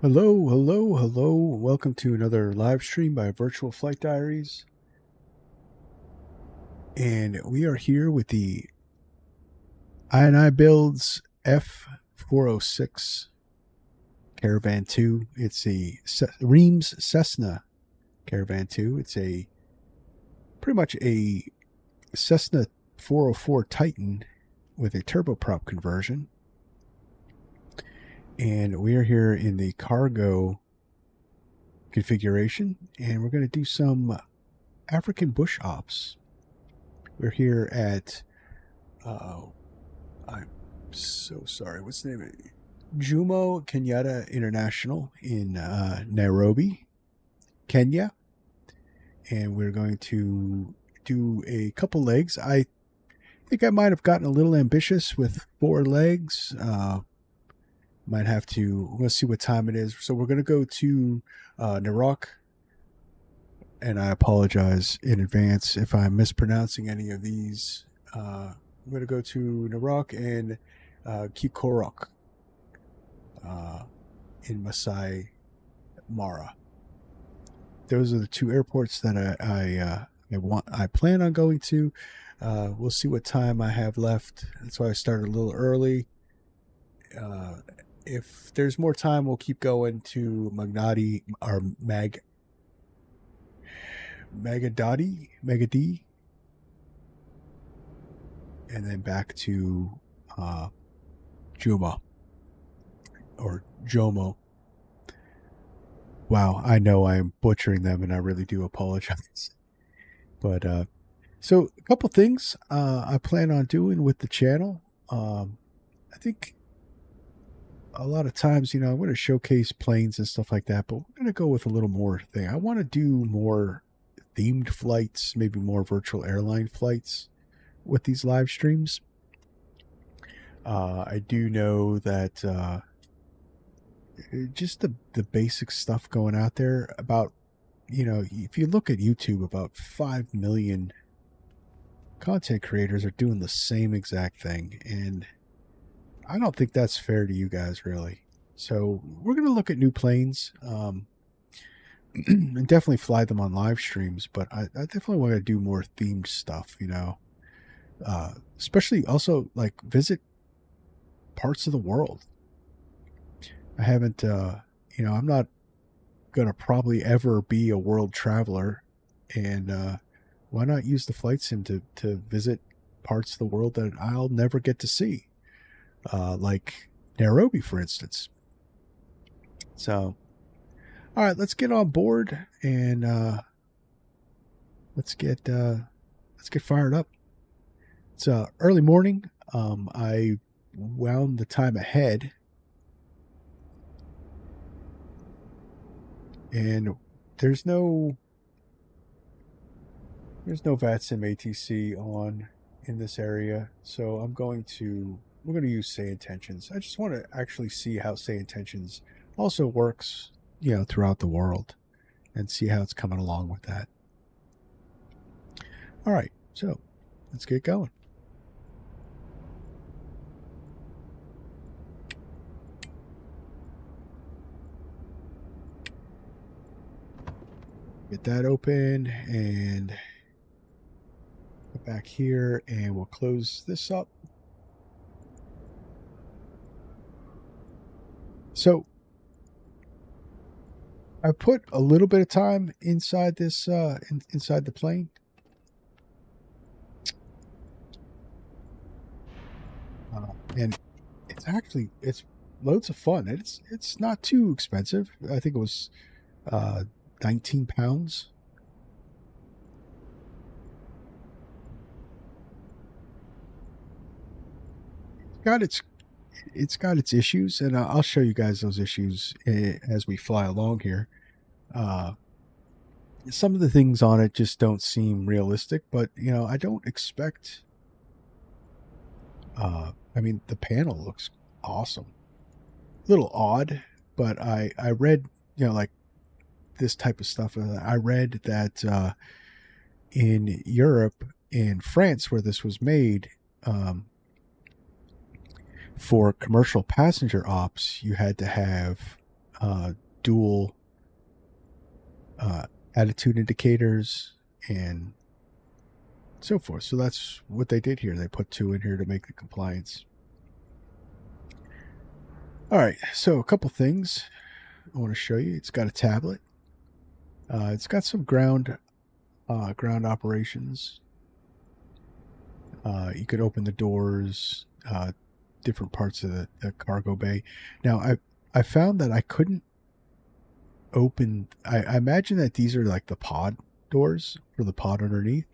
Hello, hello, hello. Welcome to another live stream by Virtual Flight Diaries. And we are here with the Inibuilds F406 Caravan II. It's a Reams Cessna Caravan II. It's pretty much a Cessna 404 Titan with a turboprop conversion. And we are here in the cargo configuration, and we're going to do some African bush ops. We're here at, I'm so sorry, what's the name of it? Jomo Kenyatta International in Nairobi, Kenya. And we're going to do a couple legs. I think I might have gotten a little ambitious with 4 legs. Might have to, we'll see what time it is. So we're going to go to Narok, and I apologize in advance if I'm mispronouncing any of these. I'm going to go to Narok and KeeKorok in Masai Mara. Those are the 2 airports that I plan on going to. We'll see what time I have left. That's why I started a little early. If there's more time, we'll keep going to Magadi or Magadi, and then back to Juma or Jomo. Wow, I know I am butchering them, and I really do apologize. But so a couple things I plan on doing with the channel. I think a lot of times, I'm going to showcase planes and stuff like that, but we're going to go with a little more thing. I want to do more themed flights, maybe more virtual airline flights with these live streams. I do know that just the basic stuff going out there about, if you look at YouTube, about 5 million content creators are doing the same exact thing. And I don't think that's fair to you guys, really. So we're going to look at new planes and definitely fly them on live streams. But I definitely want to do more themed stuff, especially also like visit parts of the world. I haven't, I'm not going to probably ever be a world traveler. And why not use the flight sim to visit parts of the world that I'll never get to see? Like Nairobi, for instance. So, all right, let's get on board and let's get fired up. It's early morning. I wound the time ahead, and there's no VATSIM ATC on in this area, so we're going to use say intentions. I just want to actually see how say intentions also works, throughout the world, and see how it's coming along with that. All right, so let's get going. Get that open and go back here, and we'll close this up. So I put a little bit of time inside this inside the plane. And it's loads of fun. It's not too expensive. I think it was 19 pounds. It's got its issues, and I'll show you guys those issues as we fly along here. Some of the things on it just don't seem realistic, but I don't expect. I mean, the panel looks awesome. A little odd, but I read, like this type of stuff. I read that in Europe, in France, where this was made, for commercial passenger ops, you had to have dual attitude indicators and so forth. So that's what they did here. They put 2 in here to make the compliance. All right, so a couple things I want to show you. It's got a tablet. It's got some ground operations. You could open the doors, different parts of the cargo bay. Now, I found that I couldn't open. I imagine that these are like the pod doors for the pod underneath,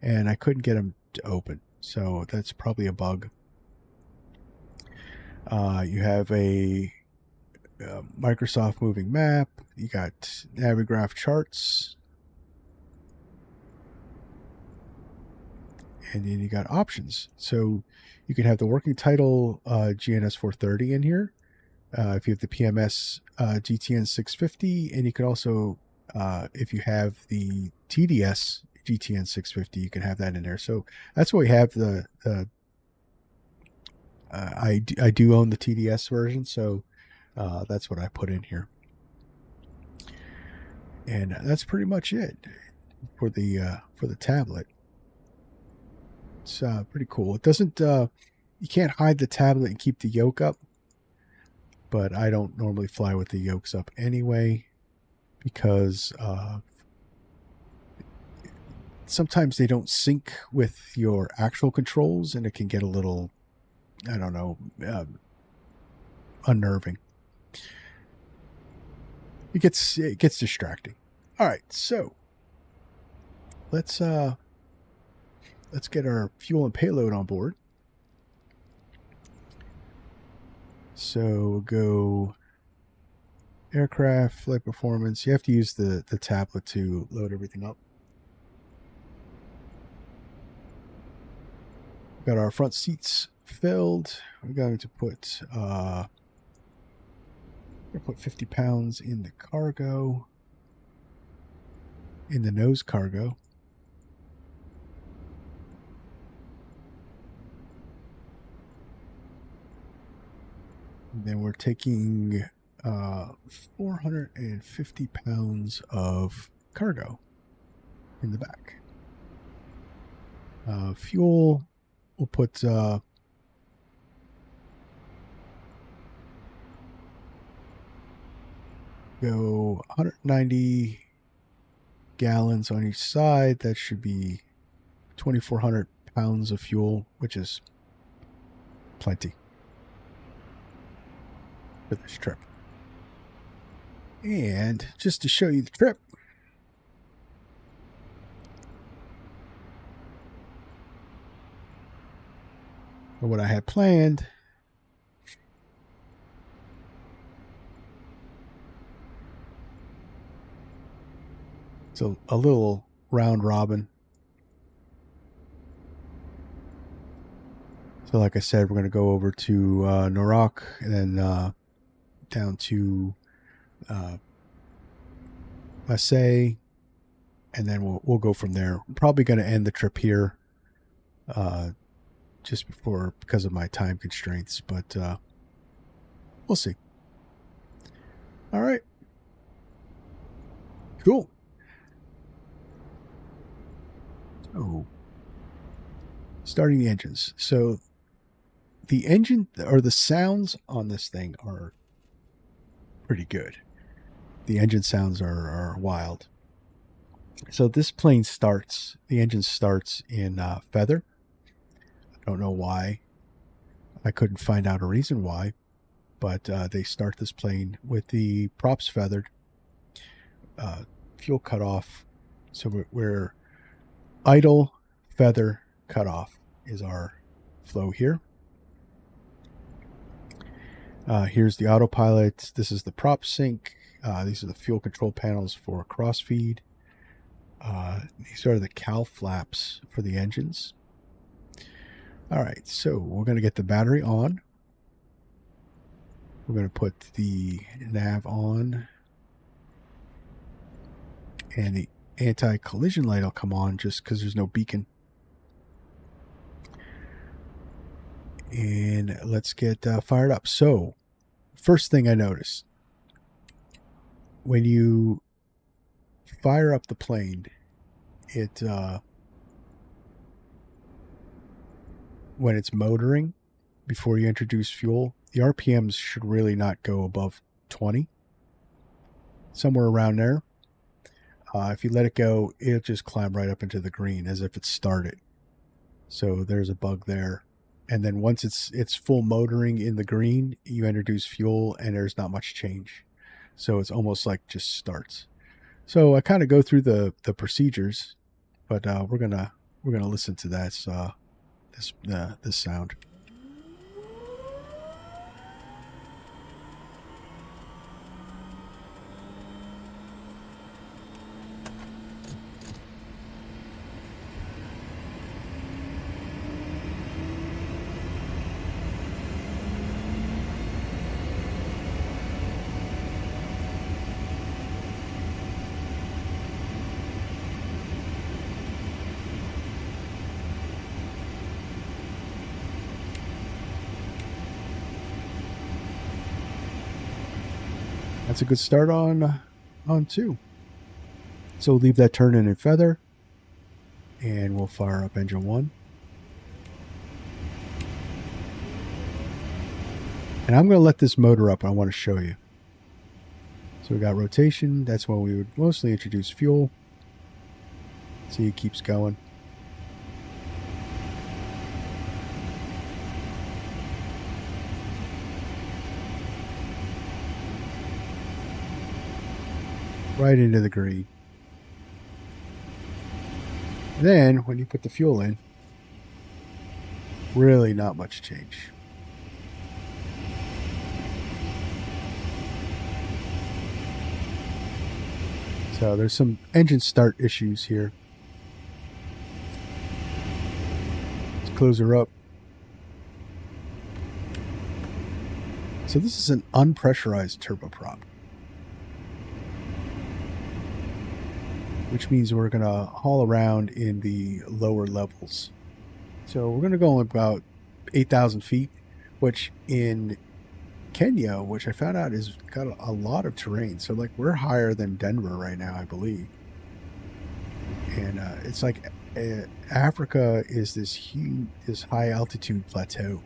and I couldn't get them to open. So that's probably a bug. You have a Microsoft moving map. You got Navigraph charts. And then you got options. So you can have the working title GNS 430 in here. If you have the PMS GTN 650, and you can also, if you have the TDS GTN 650, you can have that in there. So that's what we have. I do own the TDS version, so that's what I put in here. And that's pretty much it for the tablet. It's pretty cool. It doesn't, you can't hide the tablet and keep the yoke up, but I don't normally fly with the yokes up anyway, because sometimes they don't sync with your actual controls, and it can get a little, I don't know, unnerving. It gets distracting. All right, so let's get our fuel and payload on board. So we'll go aircraft, flight performance. You have to use the tablet to load everything up. Got our front seats filled. We're going to put 50 pounds in the cargo, in the nose cargo. And then we're taking 450 pounds of cargo in the back. Fuel, we'll put go 190 gallons on each side. That should be 2,400 pounds of fuel, which is plenty for this trip. And just to show you the trip, or what I had planned, so a little round robin. So like I said, we're going to go over to Narok, and then down to Marseille, and then we'll go from there. I'm probably going to end the trip here just because of my time constraints, but we'll see. All right. Cool. So, starting the engines. So the engine, or the sounds on this thing, are pretty good. The engine sounds are wild. So this plane starts, the engine starts in feather. I don't know why. I couldn't find out a reason why, but they start this plane with the props feathered, fuel cut off. So we're idle, feather, cut off is our flow here. Here's the autopilot. This is the prop sync. These are the fuel control panels for crossfeed. These are the cowl flaps for the engines. All right, so we're going to get the battery on. We're going to put the nav on. And the anti-collision light will come on just because there's no beacon. And let's get fired up. So, first thing I noticed, when you fire up the plane, it when it's motoring, before you introduce fuel, the RPMs should really not go above 20, somewhere around there. If you let it go, it'll just climb right up into the green as if it started. So there's a bug there. And then once it's full motoring in the green, you introduce fuel and there's not much change. So it's almost like just starts. So I kind of go through the procedures, but we're gonna listen to that this sound. That's a good start on 2. So we'll leave that turn in and feather, and we'll fire up engine 1. And I'm going to let this motor up. I want to show you. So we got rotation. That's when we would mostly introduce fuel. See, it keeps going. Right into the green. Then when you put the fuel in, really not much change. So there's some engine start issues here. Let's close her up. So this is an unpressurized turboprop, which means we're going to haul around in the lower levels. So we're going to go about 8,000 feet, which in Kenya, which I found out is got a lot of terrain. So like we're higher than Denver right now, I believe. And it's like Africa is this huge, this high altitude plateau.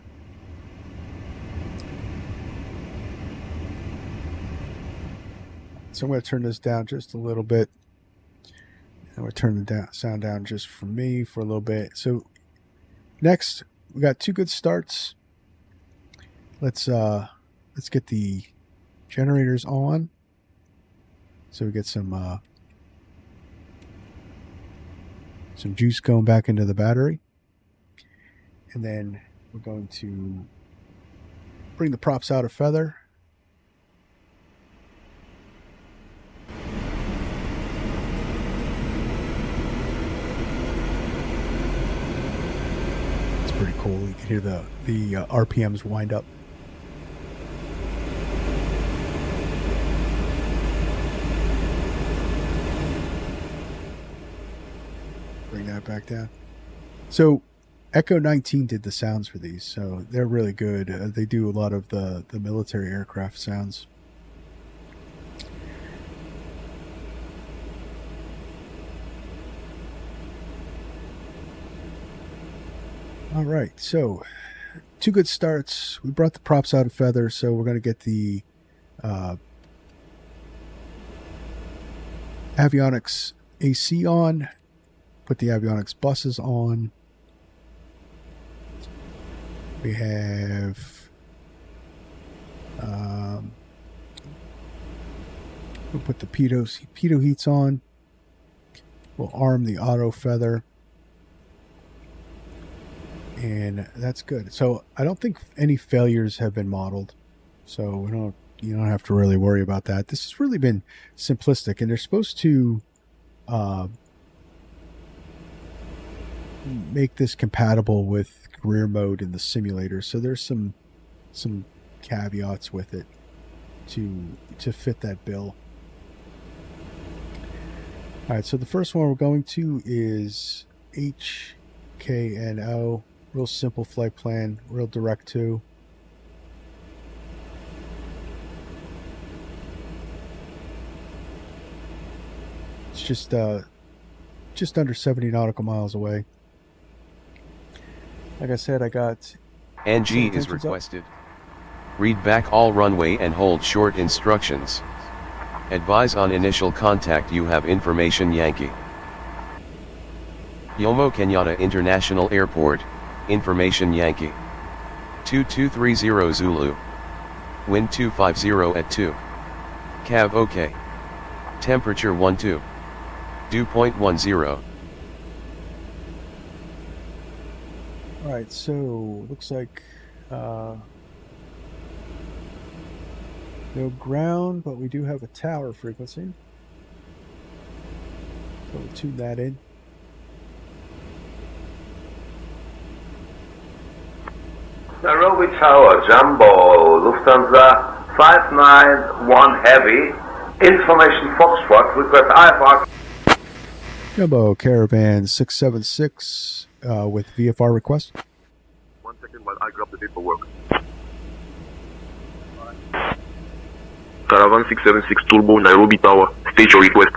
So I'm going to turn this down just a little bit. I'm going to turn the sound down just for me for a little bit. So next, we got 2 good starts. Let's get the generators on. So we get some juice going back into the battery. And then we're going to bring the props out of feather. It's pretty cool. You can hear the RPMs wind up. Bring that back down. So Echo 19 did the sounds for these, so they're really good. They do a lot of the military aircraft sounds. All right, so 2 good starts. We brought the props out of feather, so we're going to get the avionics AC on. Put the avionics buses on. We have we'll put the pitot heats on. We'll arm the auto feather, and that's good. So I don't think any failures have been modeled, so you don't have to really worry about that. This has really been simplistic, and they're supposed to make this compatible with career mode in the simulator. So there's some caveats with it to fit that bill. All right, so the first one we're going to is HKNO, real simple flight plan, real direct to. just under 70 nautical miles away. Like I said, I got NG is requested. Read back all runway and hold short instructions. Advise on initial contact you have information Yankee. Jomo Kenyatta International Airport, information Yankee. 2230 Zulu. Wind 250 at 2. Cav OK. Temperature 12. Dew point 10. Alright, so looks like no ground, but we do have a tower frequency. So we'll tune that in. Nairobi Tower, Jumbo, Lufthansa 591 Heavy, information Foxtrot, request IFR. Jumbo Caravan 676 with VFR request. 1 second while I grab the paperwork. Caravan 676 Turbo, Nairobi Tower, stage your request.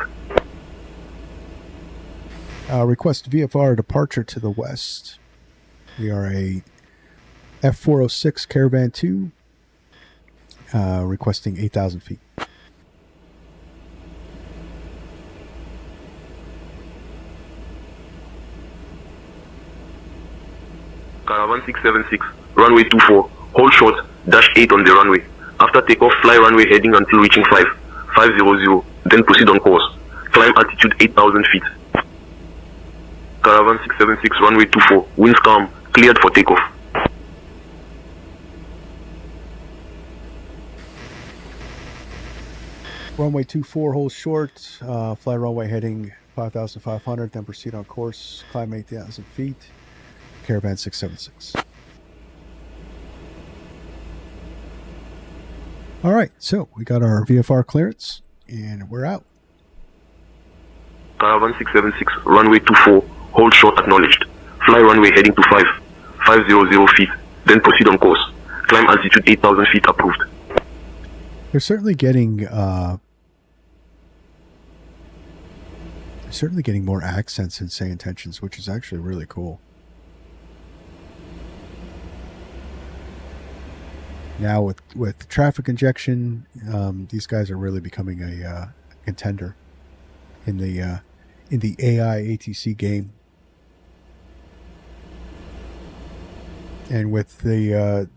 Request VFR departure to the west. We are a F406 Caravan II, requesting 8,000 feet. Caravan 676, runway 24, hold short, dash 8 on the runway. After takeoff, fly runway heading until reaching 500, then proceed on course. Climb altitude 8,000 feet. Caravan 676, runway 24, winds calm, cleared for takeoff. Runway 24, hold short, fly runway heading 5,500, then proceed on course, climb 8,000 feet. Caravan 676. All right, so we got our VFR clearance, and we're out. Caravan 676, runway 24, hold short acknowledged. Fly runway heading to 500 feet, then proceed on course. Climb altitude 8,000 feet approved. They're certainly getting more accents in say intentions, which is actually really cool. Now with traffic injection, these guys are really becoming a contender in the AI ATC game. And with the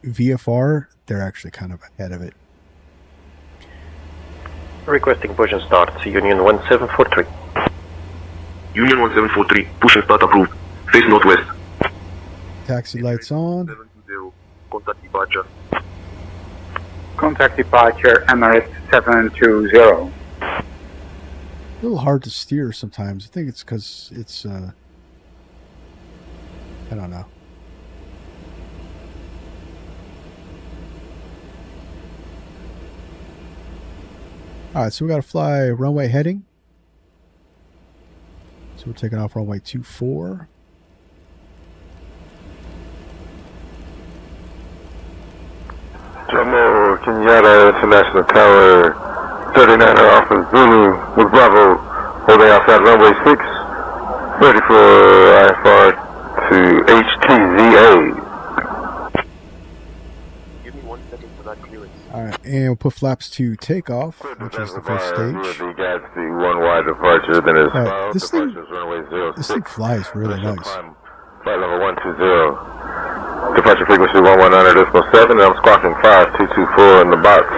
VFR, they're actually kind of ahead of it. Requesting push and start, Union 1743. Union 1743, push and start approved. Face northwest. Taxi lights on. 720, contact departure. Contact departure, Emirates 720. A little hard to steer sometimes. I think it's because it's, I don't know. Alright, so we got to fly runway heading. So we're taking off runway 24. Jumbo Kenyatta International Tower 39 Alpha Zulu with Bravo, holding outside runway 6, ready for IFR to HKZA. Give me 1 second for that clearance. Alright, and we'll put flaps to takeoff, which is the first stage. The Gatsby 1 wide departure, then is Alright, this thing runway 06. This thing flies really nice. Flight level 120. Departure frequency 119.7, and I'm squawking 5224 in the box.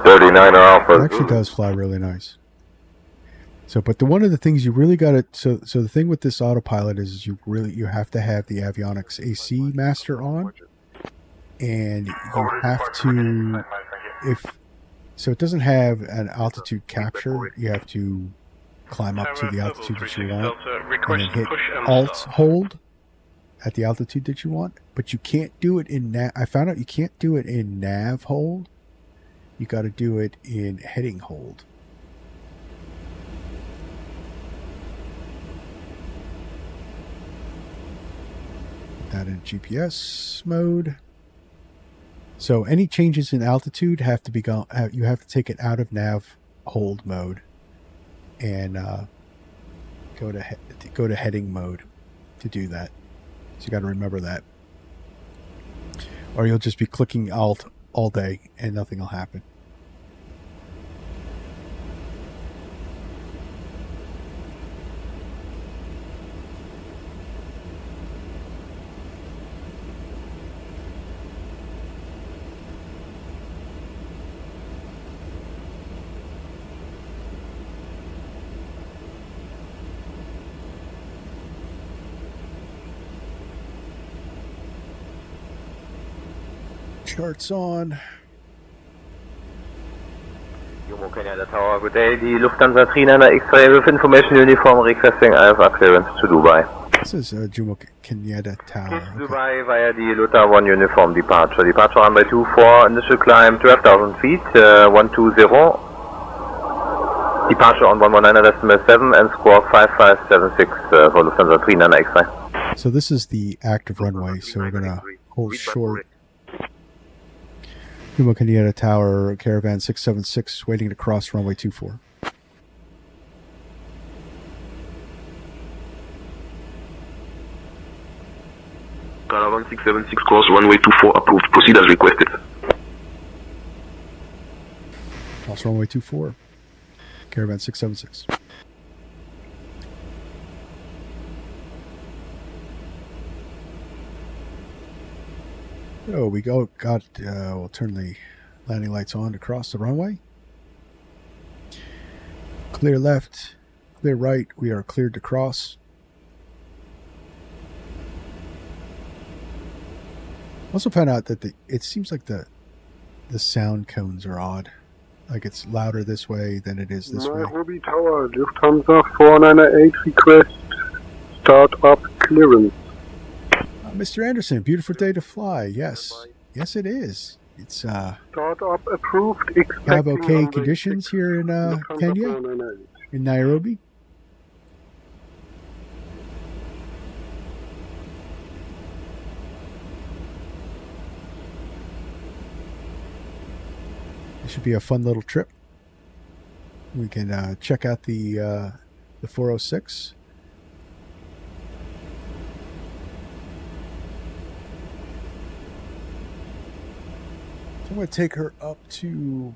39 Alpha. It actually does fly really nice. So, but one of the things you really got to, so the thing with this autopilot is you have to have the avionics AC master on, and you have to, so it doesn't have an altitude capture, you have to climb up to the altitude that you want, and then hit Alt hold at the altitude that you want, but you can't do it in I found out you can't do it in nav hold. You got to do it in heading hold. Put that in GPS mode. So any changes in altitude have to be you have to take it out of nav hold mode and go to heading mode to do that. So you got to remember that, or you'll just be clicking Alt all day and nothing will happen. Charts on. Jumo Canada Tower, good day. The Lufthansa 39 X-ray with information uniform requesting IFR clearance to Dubai. This is Jumo Canada Tower. Okay. Dubai via the Luta 1 uniform departure. Departure runway 24, initial climb 12,000 feet, 120. Departure on 119 decimal 7 and score 5576 for Lufthansa 39 X-ray. So this is the active runway, so we're going to hold short. Jumo Canada Tower, Caravan 676, waiting to cross runway 24. Caravan 676 cross runway 24 approved. Proceed as requested. Cross runway 24. Caravan 676. Oh, we'll turn the landing lights on to cross the runway. Clear left, clear right. We are cleared to cross. Also found out that it seems like the sound cones are odd. Like it's louder this way than it is this way. Nairobi Tower, Lufthansa 498 request start up clearance. Mr. Anderson, beautiful day to fly. Yes. Yes, it is. It's start up approved. have okay conditions here in Kenya, in Nairobi. It should be a fun little trip. We can check out the 406. So I'm going to take her up to...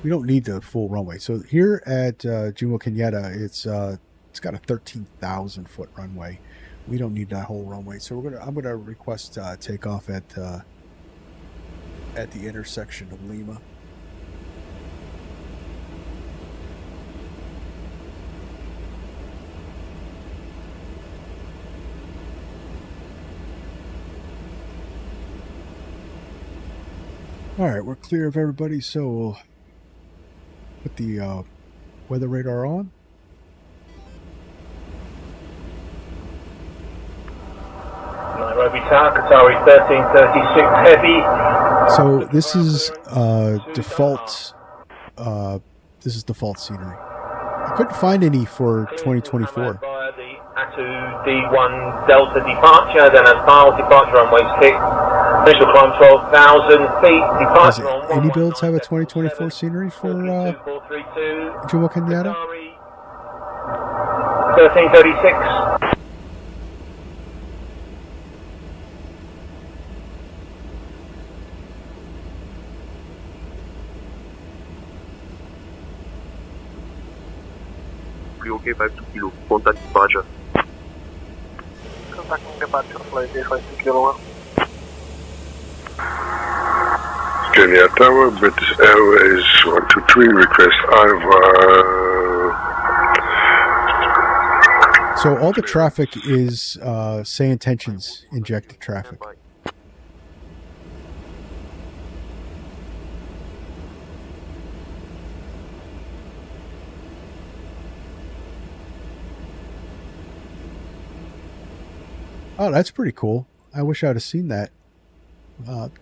We don't need the full runway. So here at Jomo Kenyatta, it's got a 13,000 foot runway. We don't need that whole runway. So I'm gonna request takeoff at the intersection of Lima. All right, we're clear of everybody, so we'll put the weather radar on. Nairobi Tower, Qatari 1336 heavy. So this is default. This is default scenery. I couldn't find any for 2024. Via the Atu D1 Delta departure, then as final departure on runway 6. Initial climb 12,000 feet. Does Inibuilds have a 2024 scenery for Jomo Kenyatta? 1336. Okay, 52 kilo. Contact departure. Contacting departure flight A52 kilo 1. Kenya Tower, British Airways 123, request IVR. So all the traffic is say intentions injected traffic. Oh, that's pretty cool. I wish I'd have seen that.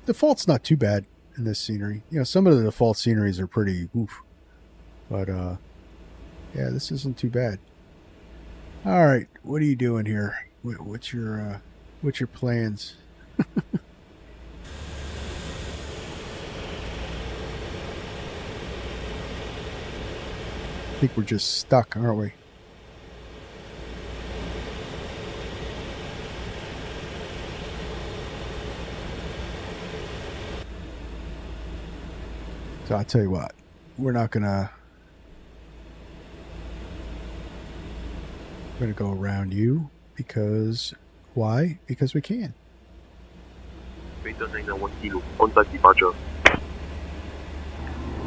Default's not too bad in this scenery. You know, some of the default sceneries are pretty oof. But yeah, this isn't too bad. All right, what are you doing here? What's your plans? I think we're just stuck, aren't we? So I'll tell you what, we're gonna go around you because why? Because we can. Peter 991 Kilo, contact departure.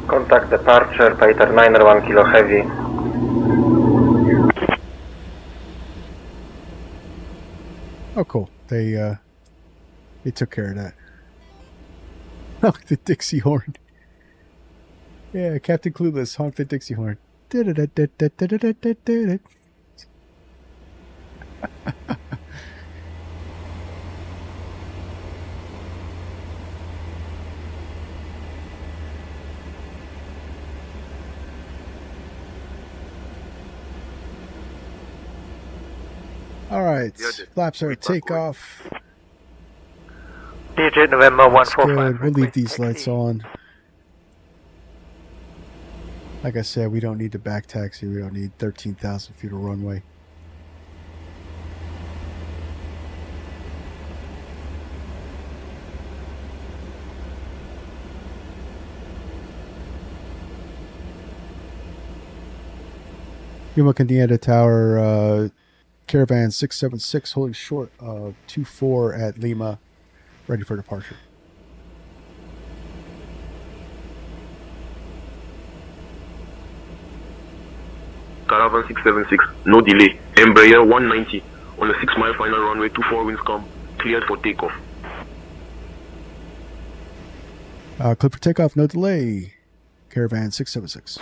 Contact departure, Peter 991 Kilo Heavy. Oh, cool. They took care of that. Honk the Dixie horn. Yeah, Captain Clueless, honk the Dixie horn. All right, flaps are takeoff. DJ November 145. Good. We'll leave these lights on. Like I said, we don't need to back taxi. We don't need 13,000 feet of runway. Yuma Candieta Tower, Caravan 676 holding short of 24 at Lima, ready for departure. Caravan 676, no delay. Embraer 190 on a 6-mile final runway, 24 winds calm, cleared for takeoff. Clear for takeoff, no delay. Caravan 676.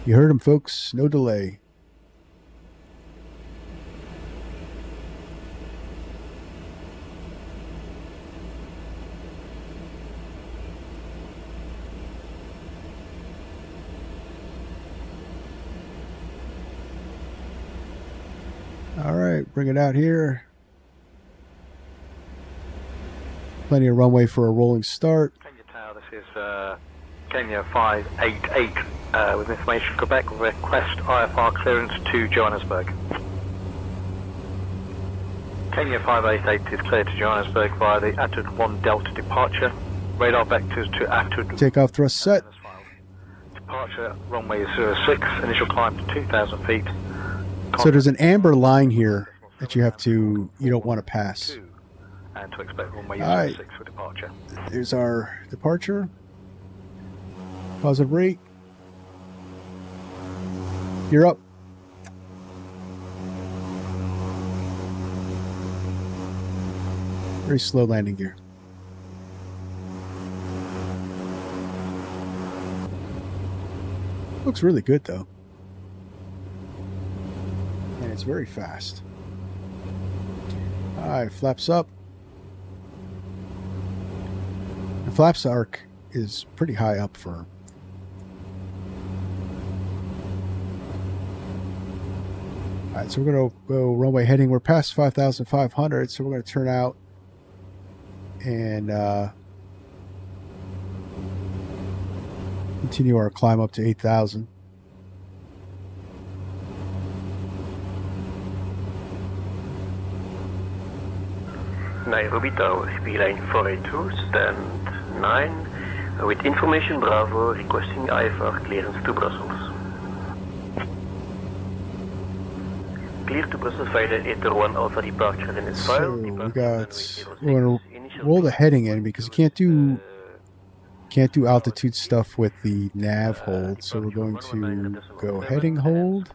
You heard him, folks. No delay. All right, bring it out here. Plenty of runway for a rolling start. Kenya Tower, this is Kenya 588 with information Quebec. Request IFR clearance to Johannesburg. Kenya 588 is cleared to Johannesburg via the Attitude 1 Delta departure. Radar vectors to Attitude. Takeoff thrust set. Departure runway 06, initial climb to 2,000 feet. So there's an amber line here that you don't want to pass. And to expect runway 06 for departure. There's our departure. Positive rate. You're up. Very slow landing gear. Looks really good though. And it's very fast. Alright, flaps up. The flaps arc is pretty high up for. Alright, so we're going to go runway heading. We're past 5,500, so we're going to turn out and continue our climb up to 8,000. Nairobi Tower, Beeline 482, stand 9, with information Bravo, requesting IFR clearance to Brussels. Clear to Brussels via the 801 Alpha departure in its file. So we're going to roll the heading in because you can't do altitude stuff with the nav hold. So we're going to go heading hold.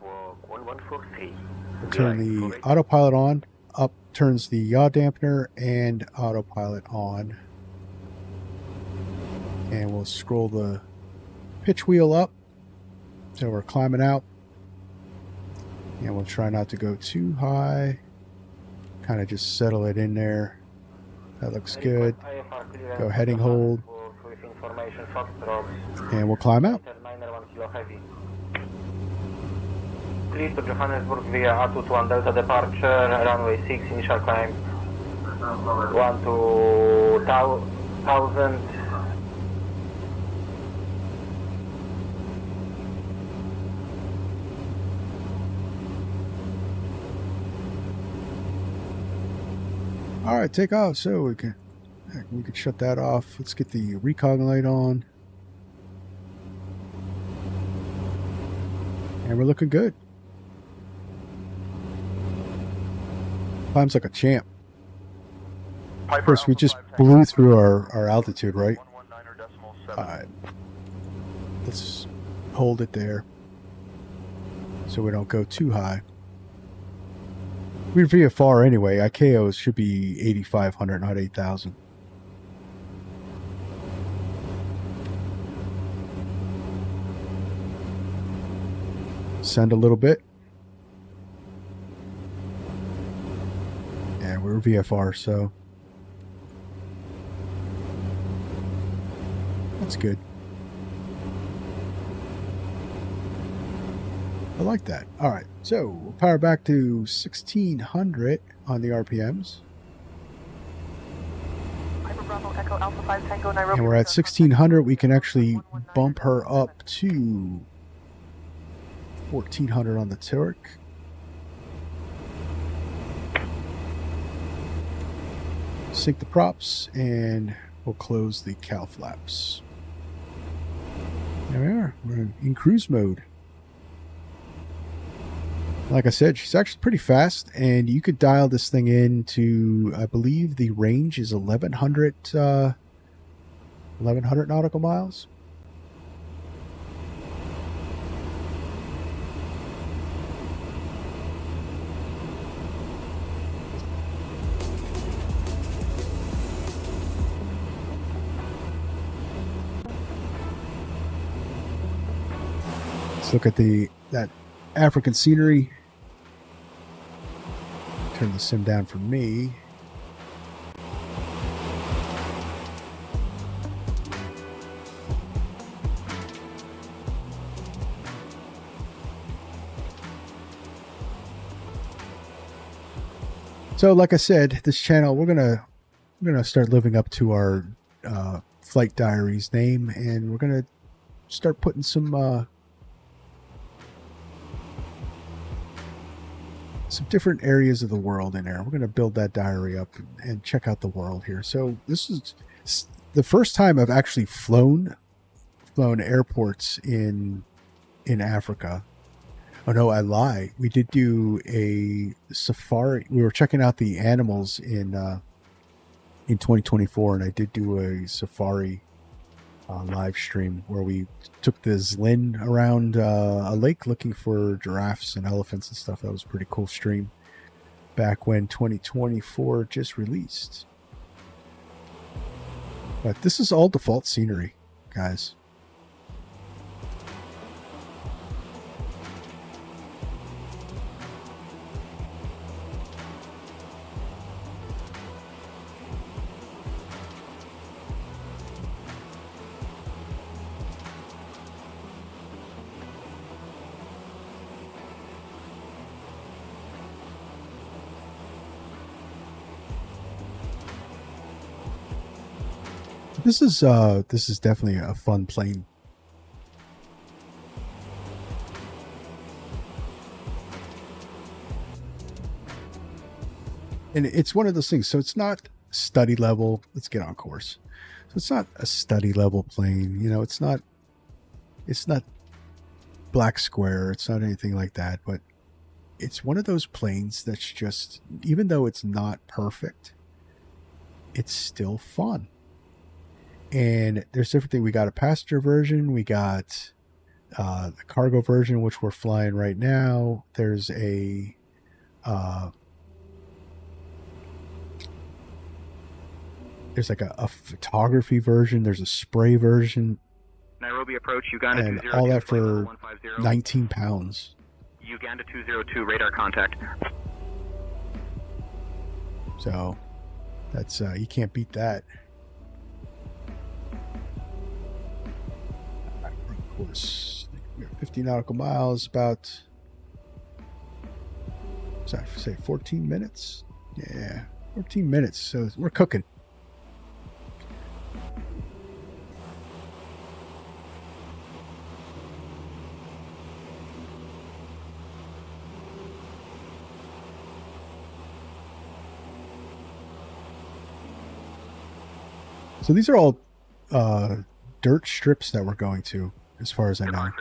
We'll turn the autopilot on. Up turns the yaw dampener and autopilot on. And we'll scroll the pitch wheel up. So we're climbing out. And we'll try not to go too high. Kind of just settle it in there. That looks good. Go heading hold. And we'll climb out. Clear to Johannesburg via Attitude 1 Delta departure, runway 6, initial climb 1 to 1,000. All right, take off. So we can shut that off. Let's get the recog light on. And we're looking good. Climbs like a champ. Of course, we just blew through our altitude, right? Alright. Let's hold it there so we don't go too high. We're VFR anyway. ICAOs should be 8,500, not 8,000. Send a little bit. And we're VFR, so that's good. I like that. All right, so we'll power back to 1600 on the RPMs. And we're at 1600. We can actually bump her up to 1400 on the turret. Sync the props, and we'll close the cow flaps. There we are. We're in cruise mode. Like I said, she's actually pretty fast, and you could dial this thing in to, I believe the range is 1100 nautical miles. Let's look at that African scenery. Turn the sim down for me. So, like I said, this channel we're gonna start living up to our flight diaries name, and we're gonna start putting some different areas of the world in there. We're going to build that diary up and check out the world here. So this is the first time I've actually flown airports in Africa. Oh no, I lie. We did do a safari. We were checking out the animals in 2024, and I did do a safari live stream where we took the Zlin around a lake looking for giraffes and elephants and stuff. That was a pretty cool stream back when 2024 just released. But this is all default scenery, guys. This is definitely a fun plane. And it's one of those things. So it's not study level. Let's get on course. So it's not a study level plane. You know, it's not black square. It's not anything like that. But it's one of those planes that's just, even though it's not perfect, it's still fun. And there's different things. We got a passenger version. We got the cargo version, which we're flying right now. There's a there's like a photography version. There's a spray version. Nairobi approach, Uganda and all that for 19 pounds. Uganda 202, radar contact. So that's you can't beat that. Of course, we have 50 nautical miles, about, sorry, say 14 minutes. Yeah, 14 minutes. So we're cooking. So these are all dirt strips that we're going to, as far as I know. Kenya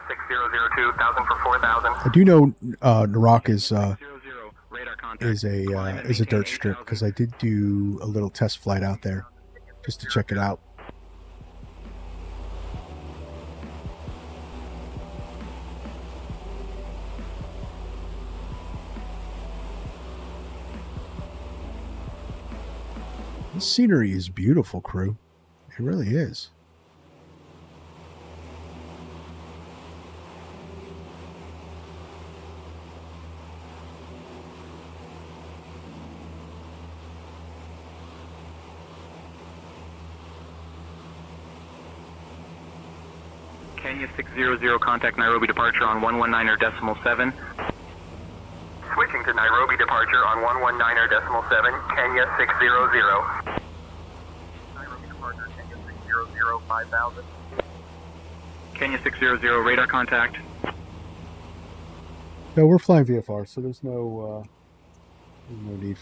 6002, 1,000 for 4,000. I do know Narok is a dirt strip because I did do a little test flight out there just to check it out. This scenery is beautiful, crew. It really is. Kenya 600, contact Nairobi departure on 119.7. Switching to Nairobi departure on 119.7, Kenya 600. Nairobi departure, Kenya 600, 5,000. Kenya 600, radar contact. No, we're flying VFR, so there's no need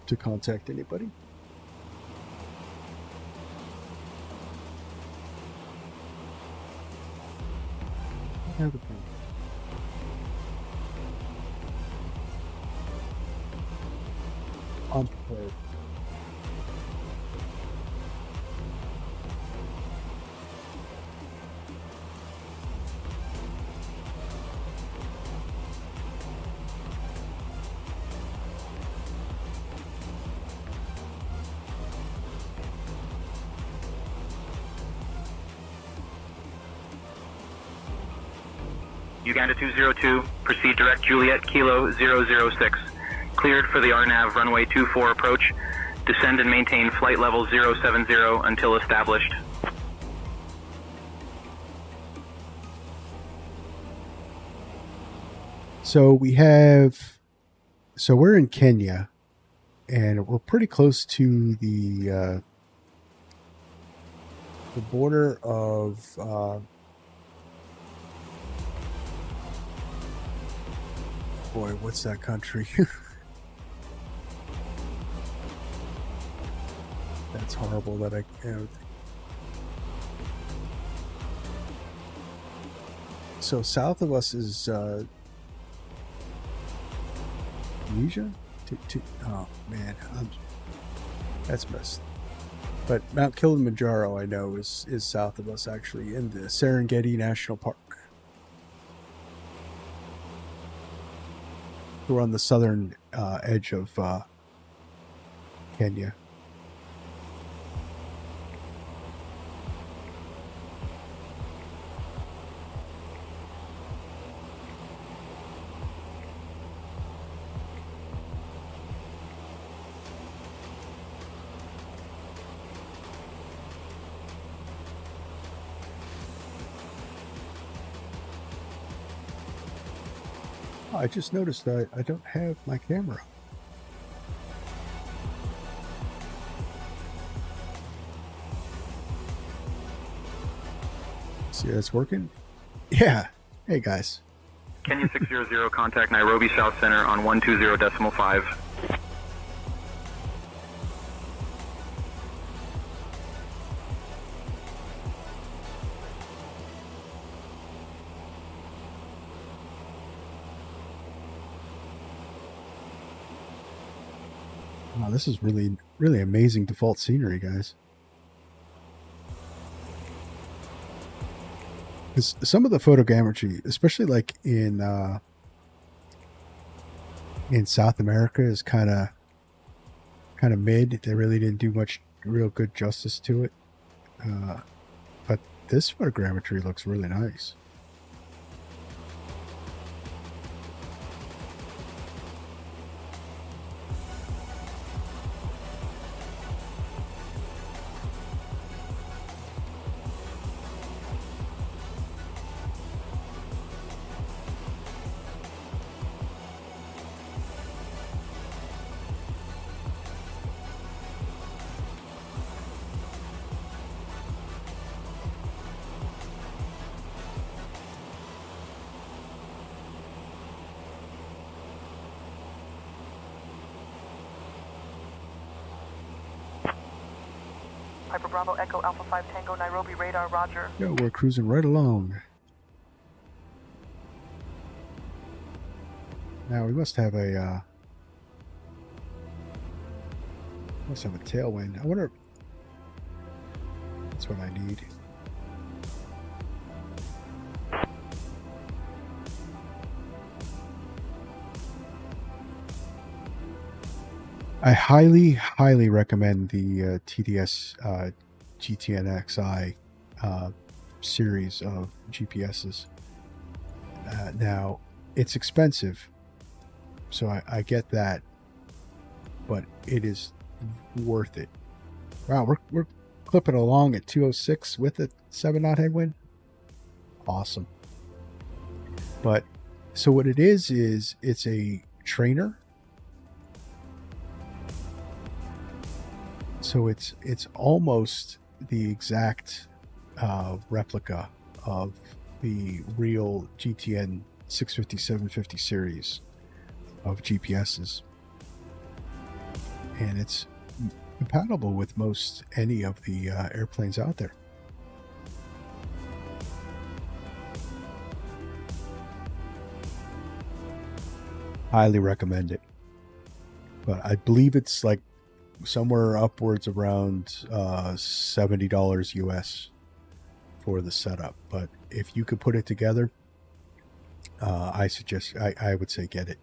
to contact anybody. Have the plane. Unprepared. Uganda 202, proceed direct Juliet Kilo 006. Cleared for the RNAV runway 24 approach. Descend and maintain flight level 070 until established. So we're in Kenya, and we're pretty close to the border of boy, what's that country? That's horrible that I. So south of us is Tunisia. Oh man, that's messed. But Mount Kilimanjaro, I know, is south of us, actually, in the Serengeti National Park. We're on the southern edge of Kenya. I just noticed that I don't have my camera. See, that's working? Yeah. Hey, guys. Kenya 600, contact Nairobi South Center on 120.5. Wow, this is really, really amazing default scenery, guys. Because some of the photogrammetry, especially like in South America, is kind of mid. They really didn't do much real good justice to it. But this photogrammetry looks really nice. Piper Bravo Echo Alpha 5 Tango Nairobi radar, roger. Yeah, we're cruising right along. Now we must have a tailwind. I wonder. That's what I need. I highly recommend the TDS GTN-XI series of GPSs. Now, it's expensive, so I get that, but it is worth it. Wow, we're clipping along at 206 with a 7-knot headwind. Awesome. But so what it is it's a trainer. So it's almost the exact replica of the real GTN 650, 750 series of GPSs. And it's compatible with most any of the airplanes out there. Highly recommend it. But I believe it's like somewhere upwards around $70 US for the setup. But if you could put it together, I would say get it.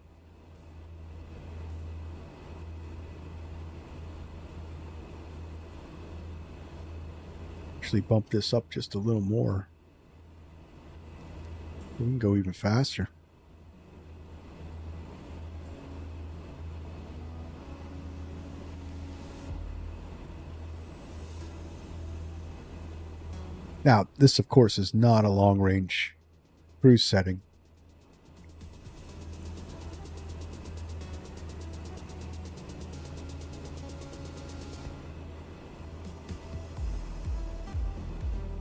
Actually bump this up just a little more. We can go even faster. Now, this, of course, is not a long-range cruise setting.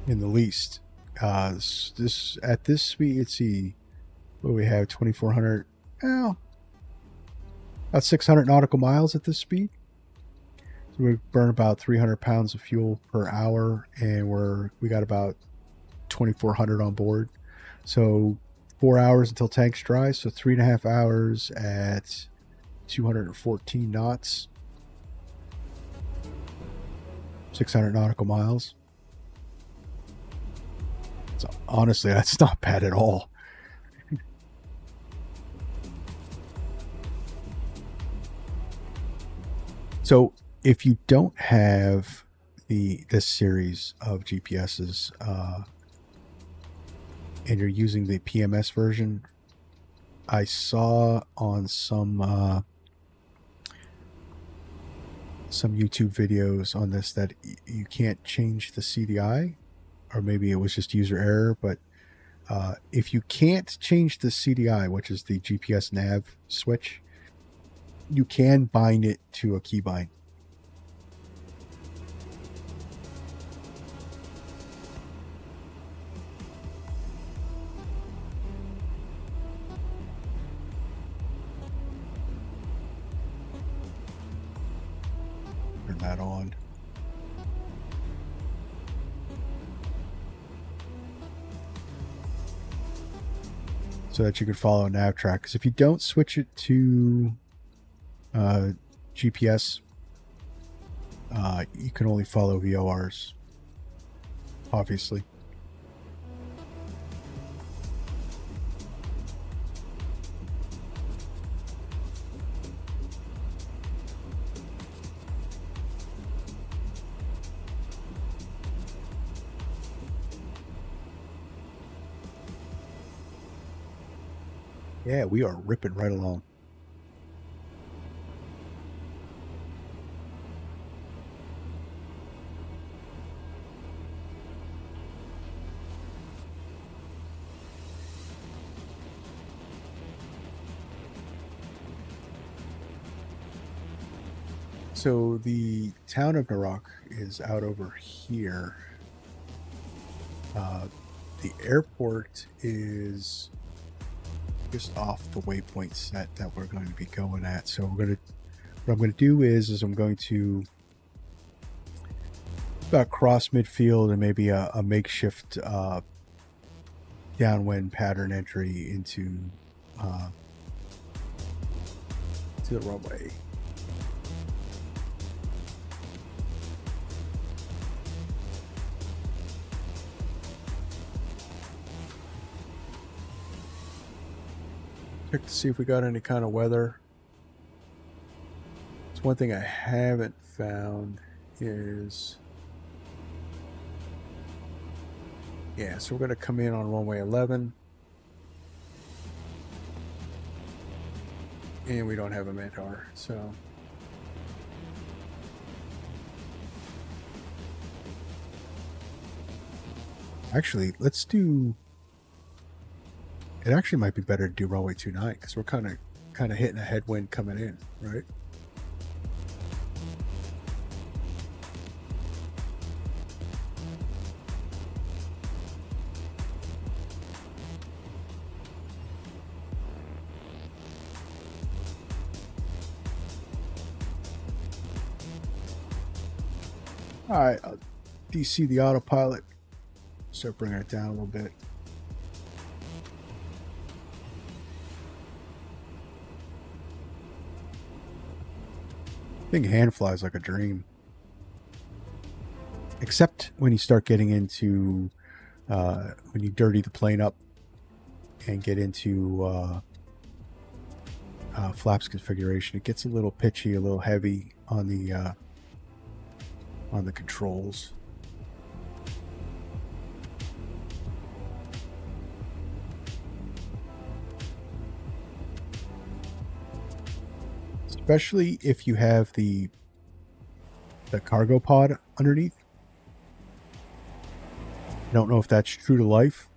In the least. This at this speed, let's see, what do we have? 2,400. Well, about 600 nautical miles at this speed. So we burn about 300 pounds of fuel per hour, and we got about 2,400 on board. So 4 hours until tanks dry. So 3.5 hours at 214 knots, 600 nautical miles. So honestly, that's not bad at all. So if you don't have this series of GPSs and you're using the PMS version, I saw on some YouTube videos on this that you can't change the CDI, or maybe it was just user error, but if you can't change the CDI, which is the GPS nav switch, you can bind it to a keybind. Turn that on. So that you can follow a nav track. Because if you don't switch it to GPS, you can only follow VORs, obviously. Yeah, we are ripping right along. So the town of Narok is out over here. The airport is just off the waypoint set that we're going to be going at. So what I'm going to do is I'm going to about cross midfield and maybe a makeshift downwind pattern entry into to the runway. Check to see if we got any kind of weather. It's one thing I haven't found is, yeah, so we're going to come in on runway 11. And we don't have a Mentor, so. Actually, let's do, it actually might be better to do runway 29 because we're kind of hitting a headwind coming in, right? All right, I'll DC the autopilot. Start bringing it down a little bit. I think hand flies like a dream. Except when you start getting into, when you dirty the plane up and get into flaps configuration, it gets a little pitchy, a little heavy on the controls. Especially if you have the cargo pod underneath. I don't know if that's true to life.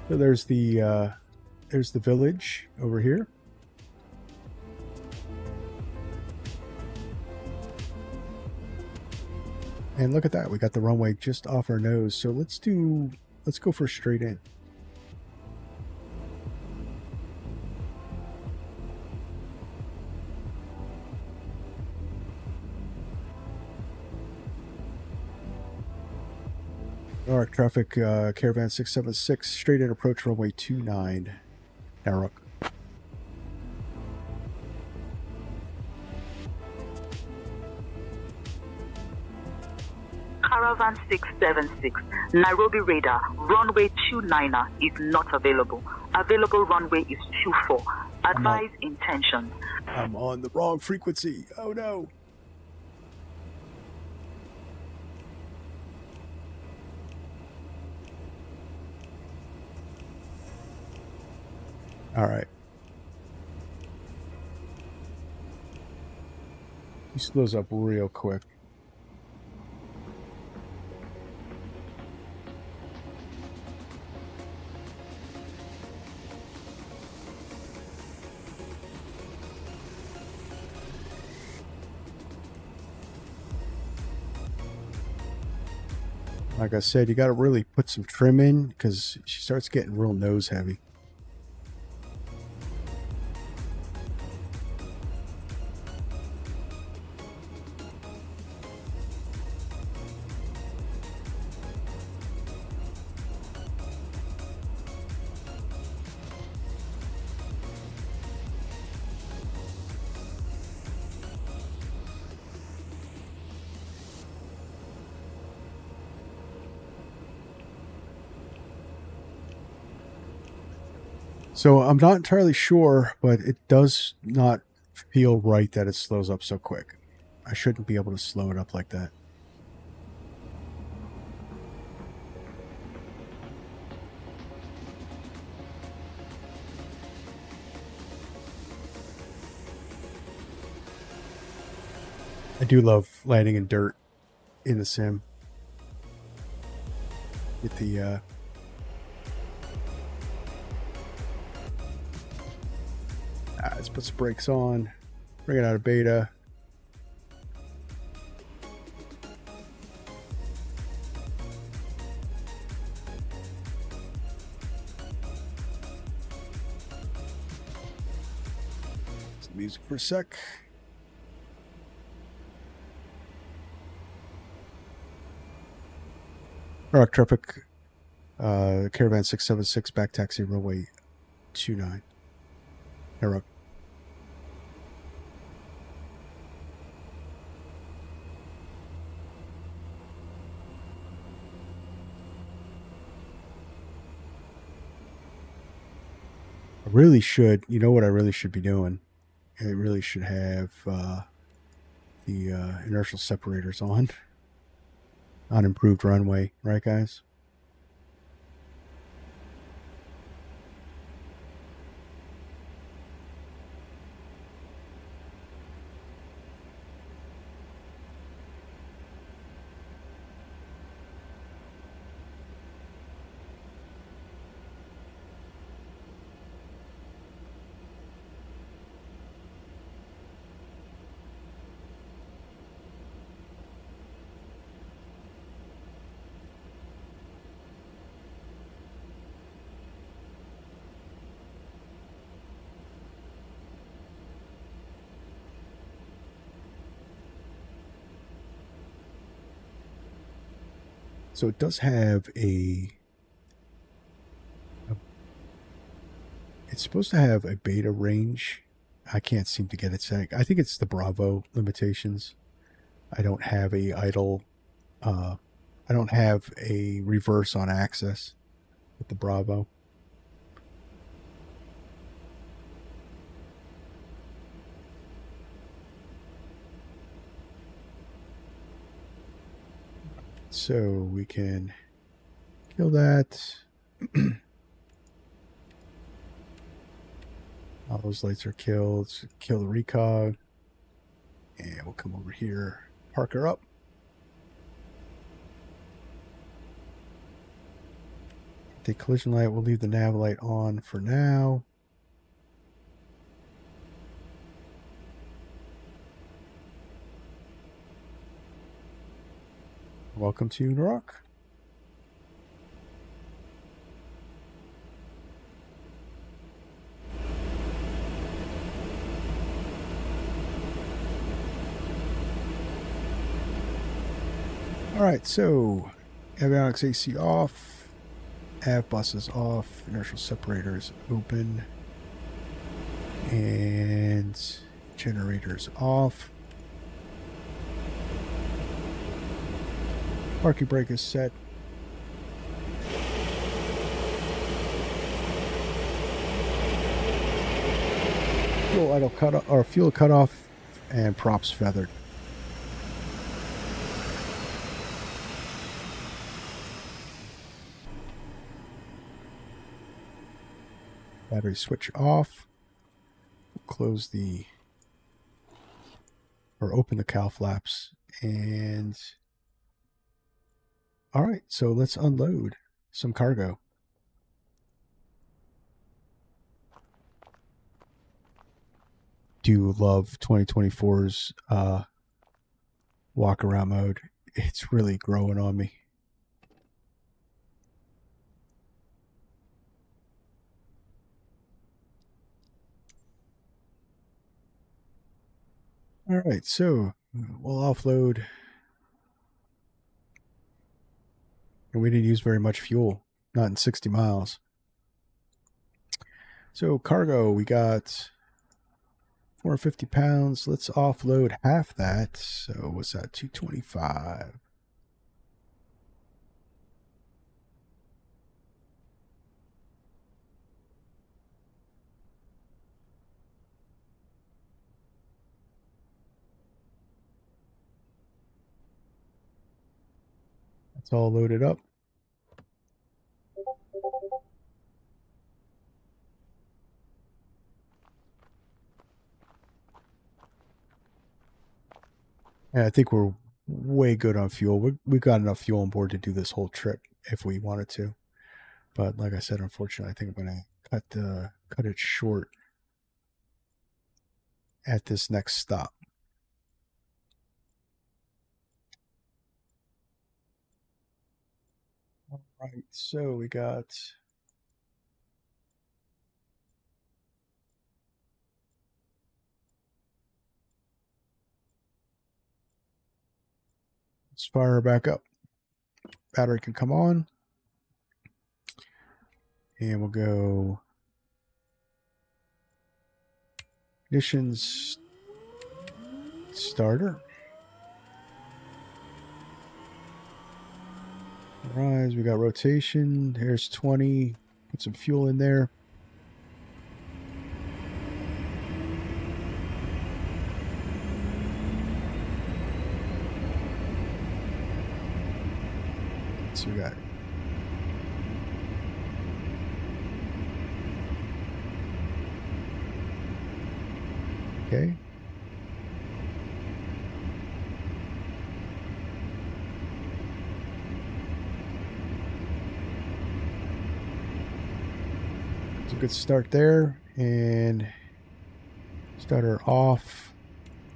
So there's the village over here. And look at that, we got the runway just off our nose. So let's go for straight in. Narok traffic, Caravan 676, straight in approach runway 29, Narok. Caravan 676, Nairobi radar, runway 29er is not available. Available runway is 24. Advise intention. I'm on the wrong frequency. Oh no. All right. He slows up real quick. Like I said, you got to really put some trim in because she starts getting real nose heavy. So I'm not entirely sure, but it does not feel right that it slows up so quick. I shouldn't be able to slow it up like that. I do love landing in dirt in the sim. Get the let's put some brakes on, bring it out of beta. some music for a sec. Narok traffic, Caravan 676, back taxi, runway 29. Narok. I really should, you know what I really should be doing? I really should have the inertial separators on improved runway, right guys? So it does have it's supposed to have a beta range. I can't seem to get it set. I think it's the Bravo limitations. I don't have a idle, I don't have a reverse on access with the Bravo. So we can kill that. All those lights are killed. So kill the recog. And we'll come over here, park her up. The collision light, we'll leave the nav light on for now. Welcome to Narok. All right, so avionics AC off, av buses off, inertial separators open, and generators off. Parking brake is set. Fuel idle cut off, or fuel cut off, and props feathered. Battery switch off. Close the, or open the cowl flaps, and all right, so let's unload some cargo. Do love 2024's walk around mode. It's really growing on me. All right, so we'll offload. And we didn't use very much fuel, not in 60 miles. So cargo, we got 450 pounds. Let's offload half that. So what's that, 225? It's all loaded up. And I think we're way good on fuel. We've got enough fuel on board to do this whole trip if we wanted to. But like I said, unfortunately, I think I'm going to cut it short at this next stop. All right, so we got Let's fire her back up. Battery can come on. And we'll go ignitions, starter. Rise, we got rotation. Here's 20. Put some fuel in there. So we got okay. It's a good start there, and starter off,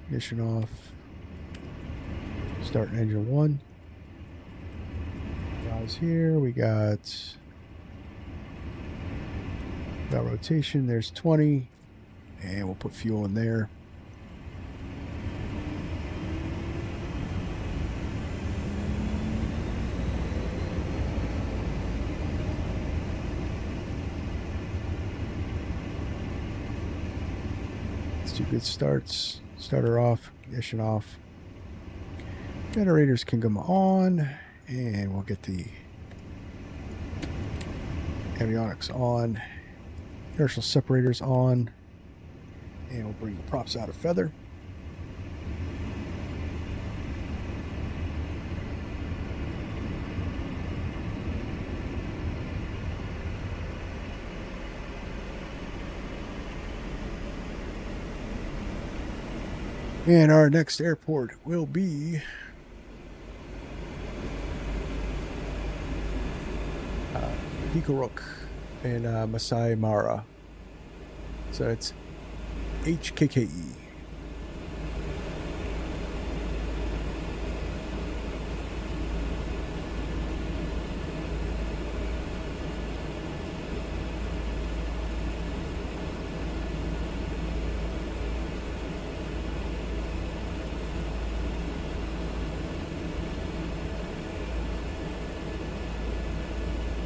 ignition off, start engine 1. Rise here, we got rotation, there's 20, and we'll put fuel in there. Let's do good starts. Starter off, ignition off. Generators can come on, and we'll get the avionics on. Inertial separators on. And we'll bring the props out of feather. And our next airport will be KeeKorok and Masai Mara. So it's HKKE.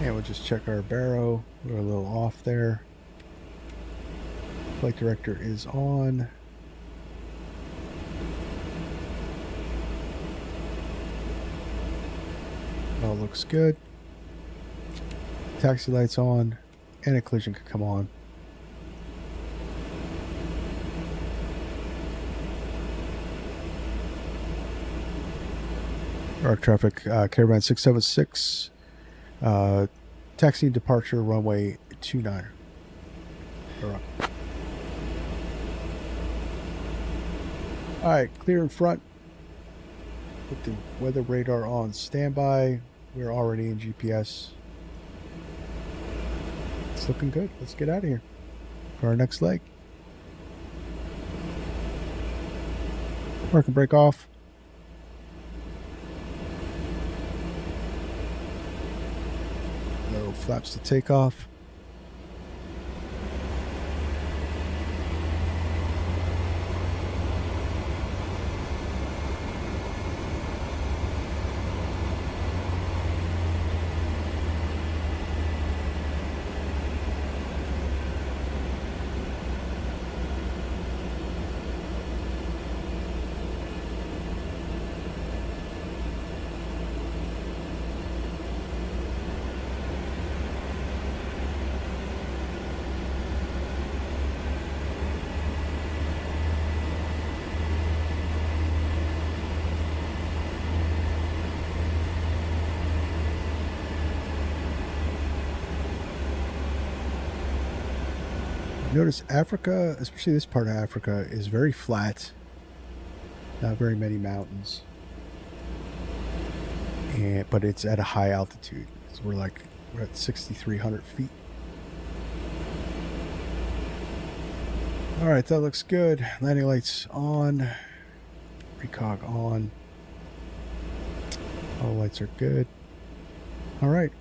And we'll just check our baro. We're a little off there. Flight director is on. All looks good. Taxi lights on, and a collision could come on. Our traffic, Caravan 676. Taxi departure runway 29. Alright, clear in front. Put the weather radar on standby. We're already in GPS. It's looking good. Let's get out of here for our next leg. Park and brake off. No flaps to take off. Notice Africa, especially this part of Africa, is very flat. Not very many mountains. But it's at a high altitude. So we're at 6,300 feet. Alright, that looks good. Landing lights on. Precog on. All lights are good. Alright.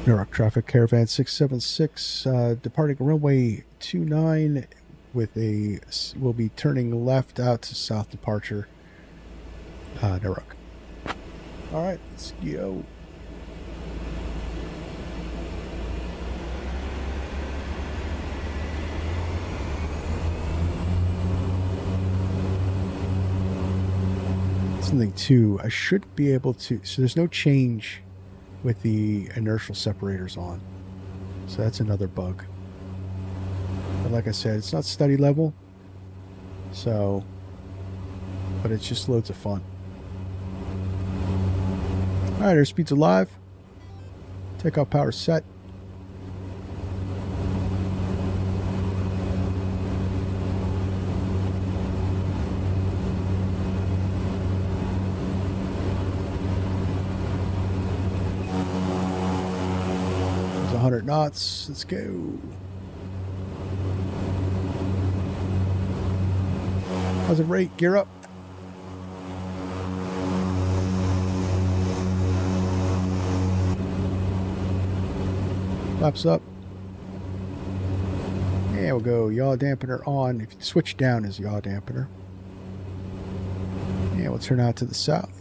Narok traffic, Caravan 676, departing runway 29, with we'll be turning left out to south departure, Narok. All right, let's go. Something too, I should be able to, so there's no change with the inertial separators on, so that's another bug. But like I said, it's not study level, so, but it's just loads of fun. Alright, airspeeds are live. Takeoff power set. There's 100 knots. Let's go. How's it rate? Gear up. Flaps up. Yeah, we'll go yaw dampener on. If you switch down is yaw dampener. Yeah, we'll turn out to the south.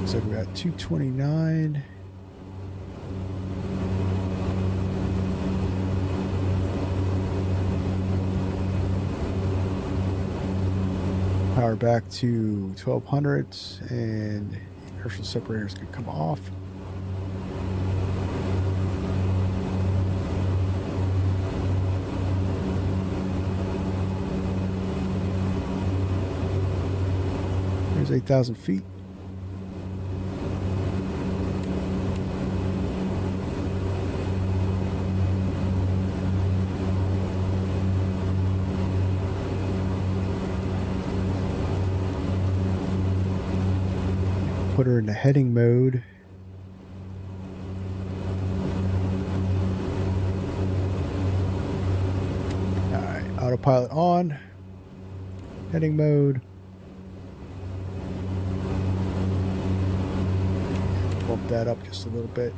So we got 229. Power back to 1200 and inertial separators can come off. There's 8,000 feet. Put her into heading mode. Alright, autopilot on. Heading mode. Bump that up just a little bit.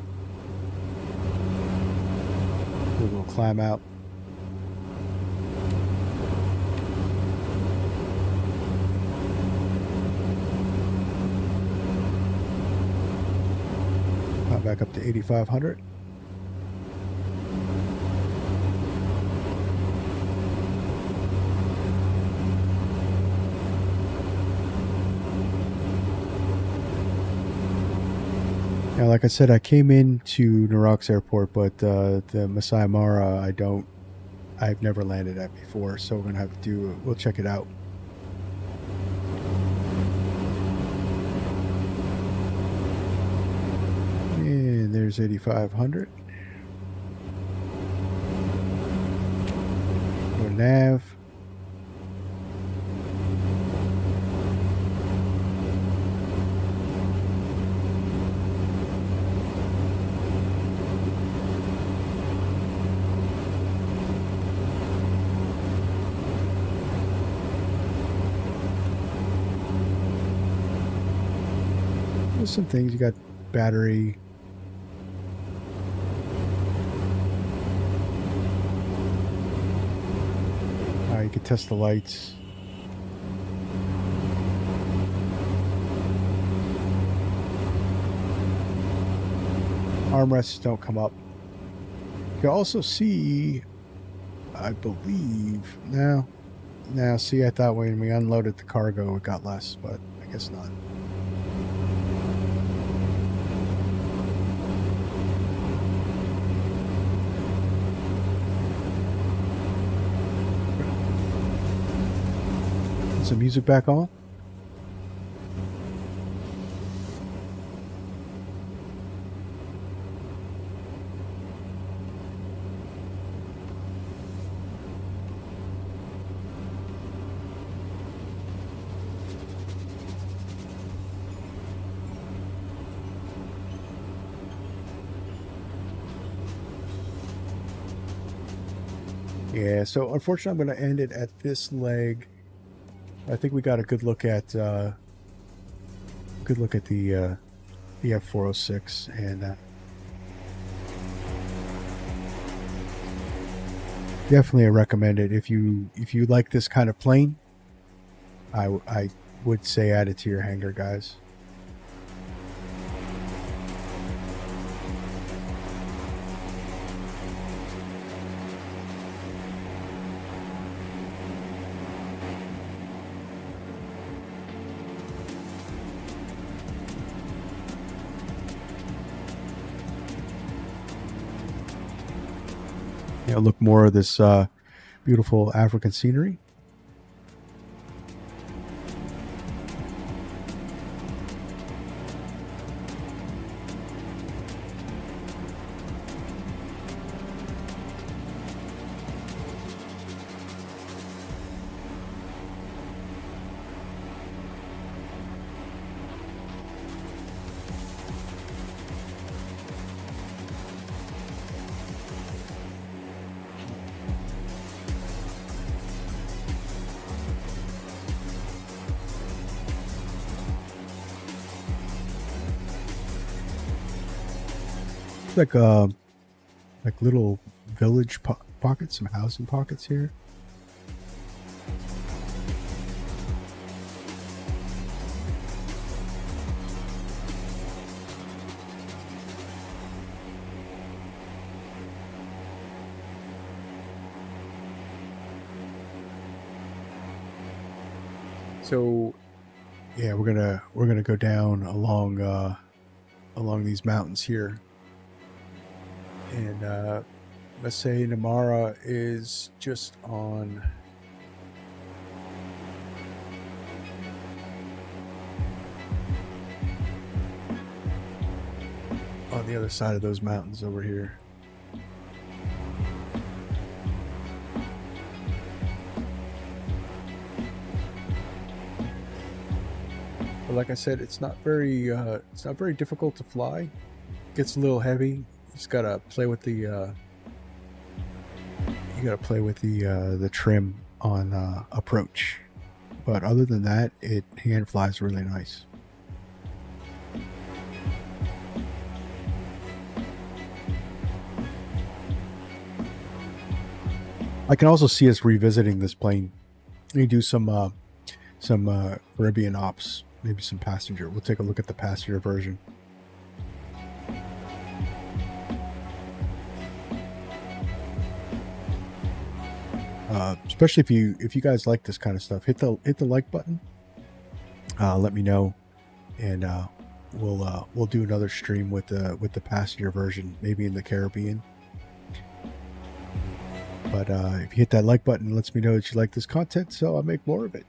We'll climb out. Back up to 8,500. Now, like I said, I came into Narok's airport, but the Masai Mara, I've never landed at before, so we're gonna have to we'll check it out. And there's 8,500. Go nav. There's some things. You got battery. You can test the lights. Armrests don't come up. You can also see, I believe, now see, I thought when we unloaded the cargo it got less, but I guess not. Some music back on. Yeah, so unfortunately I'm going to end it at this leg. I think we got a good look at the F406, and definitely I recommend it. If you like this kind of plane, I would say add it to your hangar, guys. Look more of this beautiful African scenery. Like little village pockets, some housing pockets here. So yeah, we're gonna go down along these mountains here. And let's say Namara is just on the other side of those mountains over here. But like I said, it's not very difficult to fly. It gets a little heavy. Just gotta play with the the trim on approach, but other than that, it hand flies really nice. I can also see us revisiting this plane. We do some Caribbean ops, maybe some passenger. We'll take a look at the passenger version. Especially if you guys like this kind of stuff, hit the like button. Let me know, and we'll do another stream with the passenger version, maybe in the Caribbean. But if you hit that like button, it lets me know that you like this content, so I'll make more of it.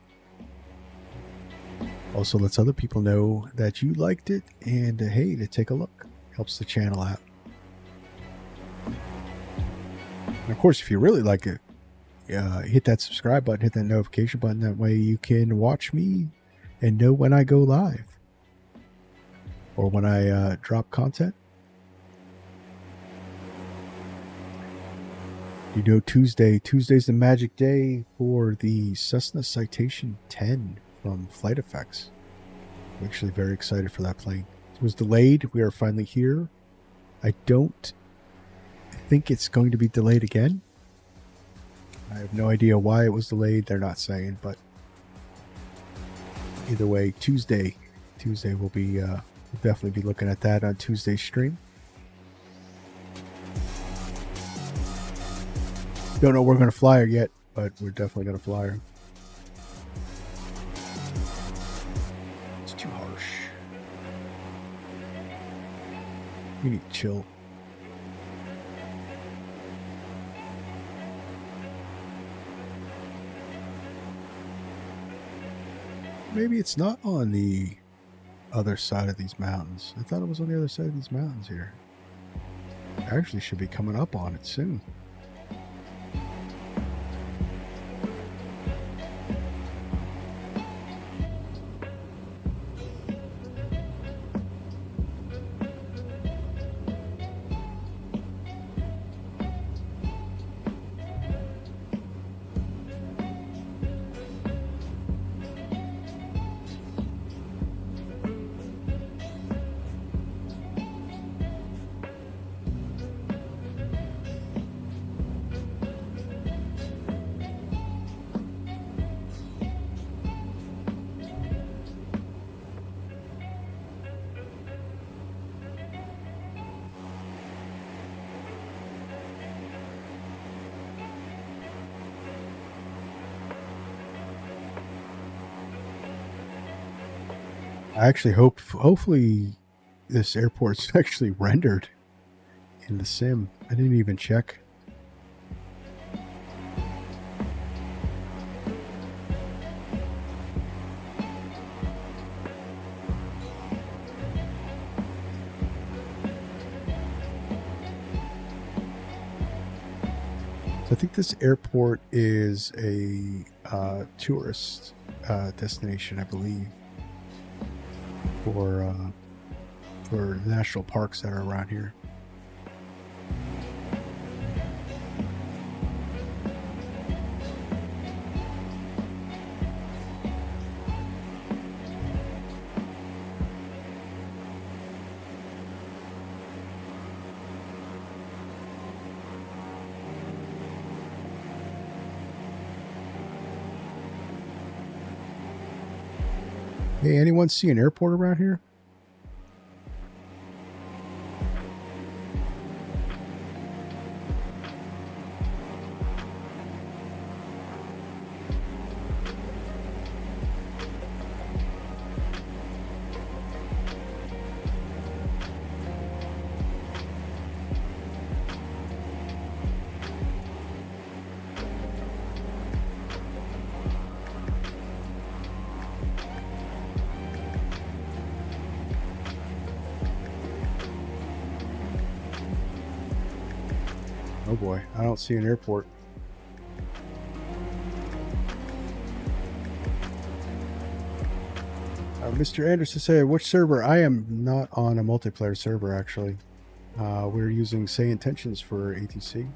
Also lets other people know that you liked it, and hey, to take a look, helps the channel out. And of course, if you really like it, hit that subscribe button, hit that notification button. That way you can watch me and know when I go live or when I drop content. You know, Tuesday's the magic day for the Cessna Citation 10 from Flight Effects. I'm actually very excited for that plane. It was delayed. We are finally here. I don't think it's going to be delayed again. I have no idea why it was delayed. They're not saying, but either way, Tuesday will be, we'll definitely be looking at that on Tuesday's stream. Don't know we're going to fly her yet, but we're definitely going to fly her. It's too harsh. We need to chill. Maybe it's not on the other side of these mountains. I thought it was on the other side of these mountains here. I actually should be coming up on it soon. I actually hopefully this airport's actually rendered in the sim. I didn't even check. So I think this airport is a tourist destination, I believe, for national parks that are around here. Hey, anyone see an airport around here? Oh boy, I don't see an airport. Mr. Anderson said, which server? I am not on a multiplayer server, actually. We're using Say Intentions for ATC.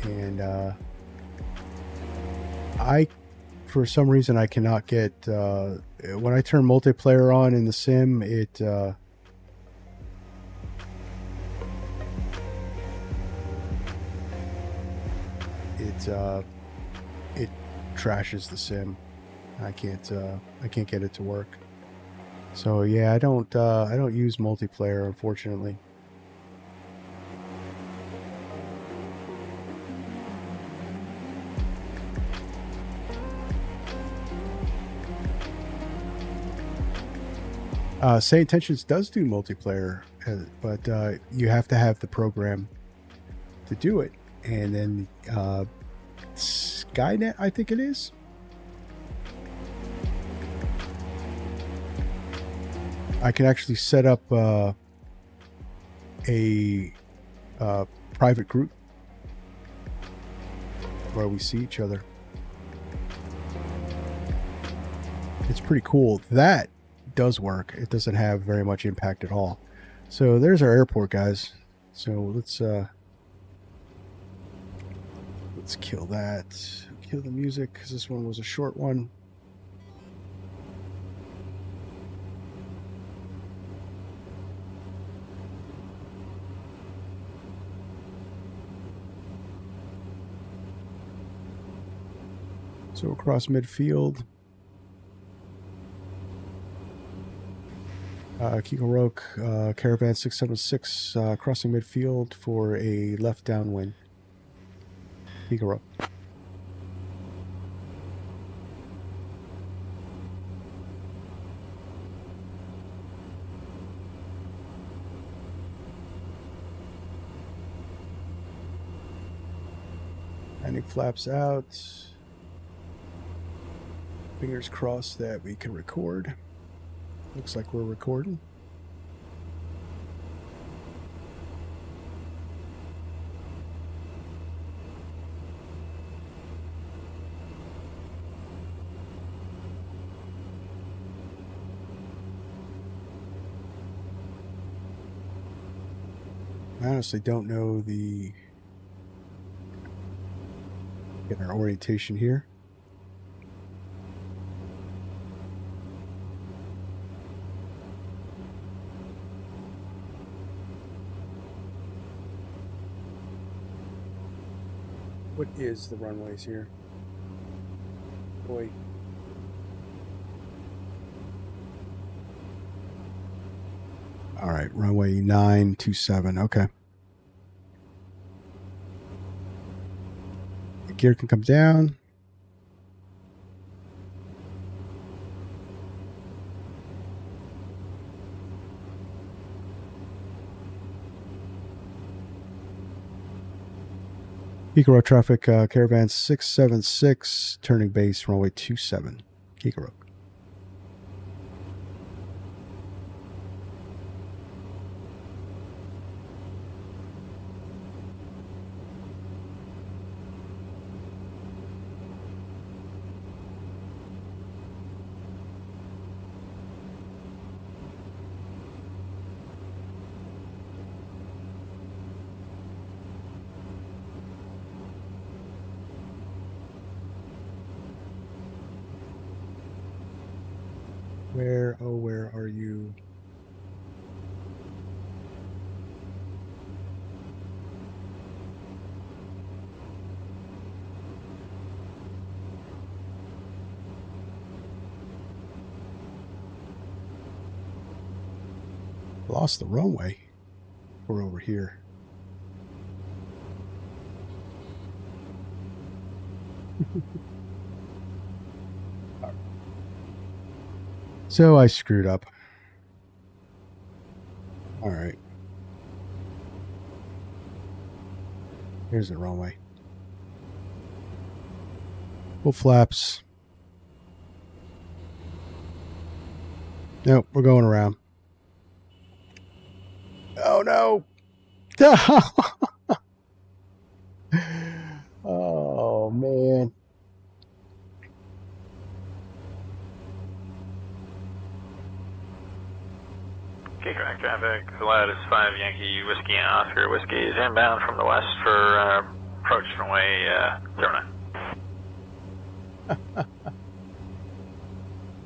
And for some reason, I cannot get... when I turn multiplayer on in the sim, it trashes the sim. I can't get it to work. So yeah, I don't use multiplayer, unfortunately. Say Intentions does do multiplayer, but you have to have the program to do it, and then Skynet, I think it is. I can actually set up a private group where we see each other. It's pretty cool. That does work. It doesn't have very much impact at all. So there's our airport, guys. So let's kill that. Kill the music because this one was a short one. So across midfield, KeeKorok Caravan 676 crossing midfield for a left downwind. KeeKorok. Landing flaps out. Fingers crossed that we can record. Looks like we're recording. I honestly don't know get our orientation here. What is the runways here? Boy. All right, runway 927. Okay. The gear can come down. KeeKorok traffic, Caravan 676, turning base, runway 27. KeeKorok. Where are you? Lost the runway. We're over here. So I screwed up. All right. Here's the runway. Full flaps. Nope, we're going around. Oh no. Oh man. KeeKorok traffic, Lotus 5 Yankee Whiskey and Oscar Whiskey is inbound from the west for approach runway 09.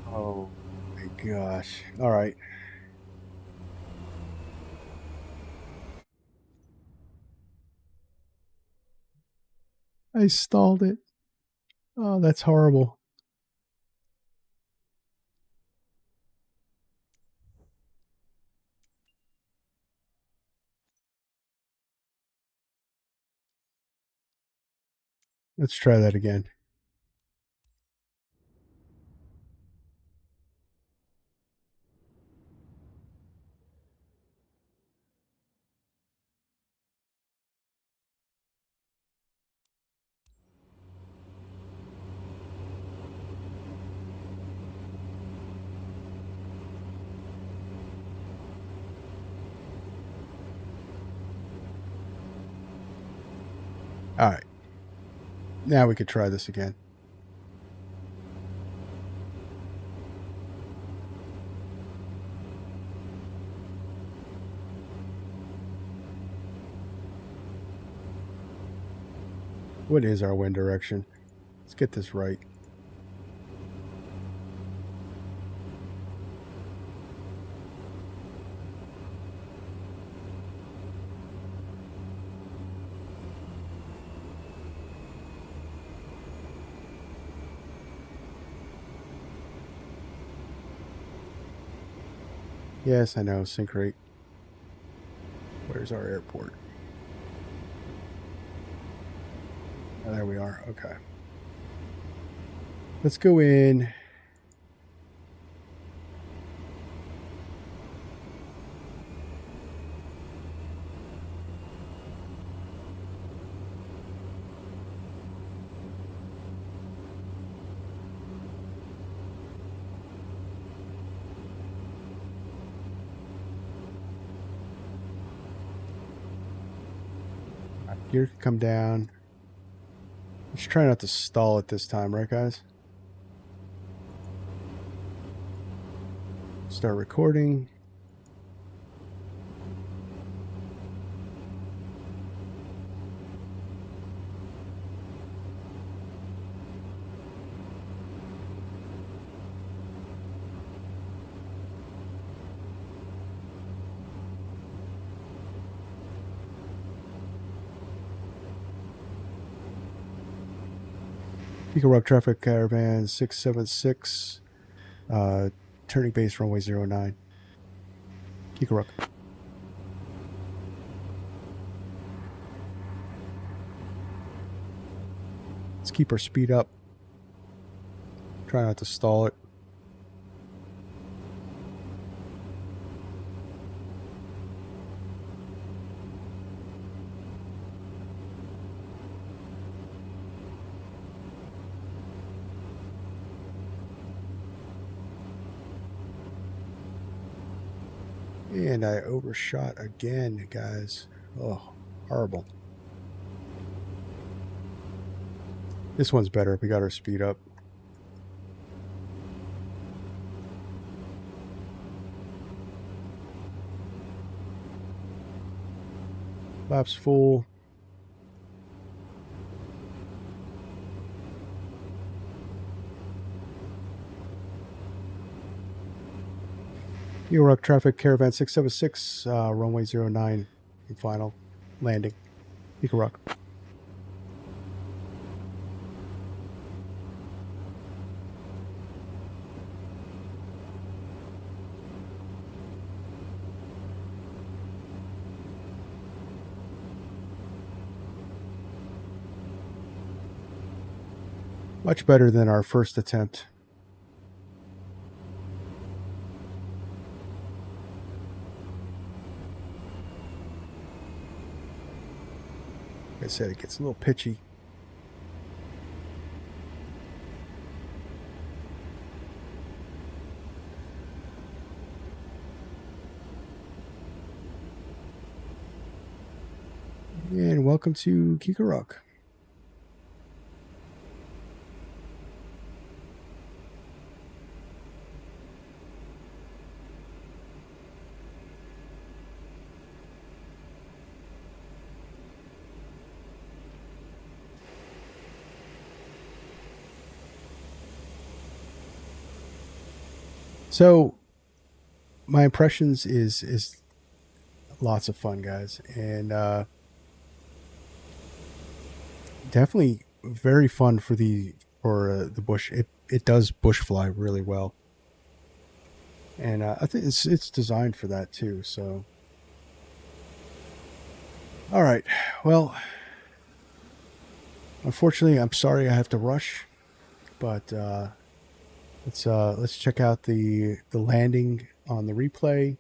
Oh my gosh. All right. I stalled it. Oh, that's horrible. Let's try that again. All right. Now we could try this again. What is our wind direction? Let's get this right. Yes, I know, sync rate. Where's our airport? Oh, there we are. Okay. Let's go in. Gear can come down. Let's try not to stall it this time, right guys? Start recording. KeeKorok traffic, Caravan 676, turning base runway 09. KeeKorok. Let's keep our speed up. Try not to stall it. And I overshot again, guys. Oh, horrible. This one's better. We got our speed up. Laps full. KeeKorok traffic, Caravan 676, runway 09, and final landing. KeeKorok. Much better than our first attempt. Like I said, it gets a little pitchy. And welcome to KeeKorok. So my impressions is lots of fun, guys, and definitely very fun for the bush. It does bush fly really well, and I think it's designed for that too. So, all right, well, unfortunately, I'm sorry I have to rush, but let's check out the landing on the replay,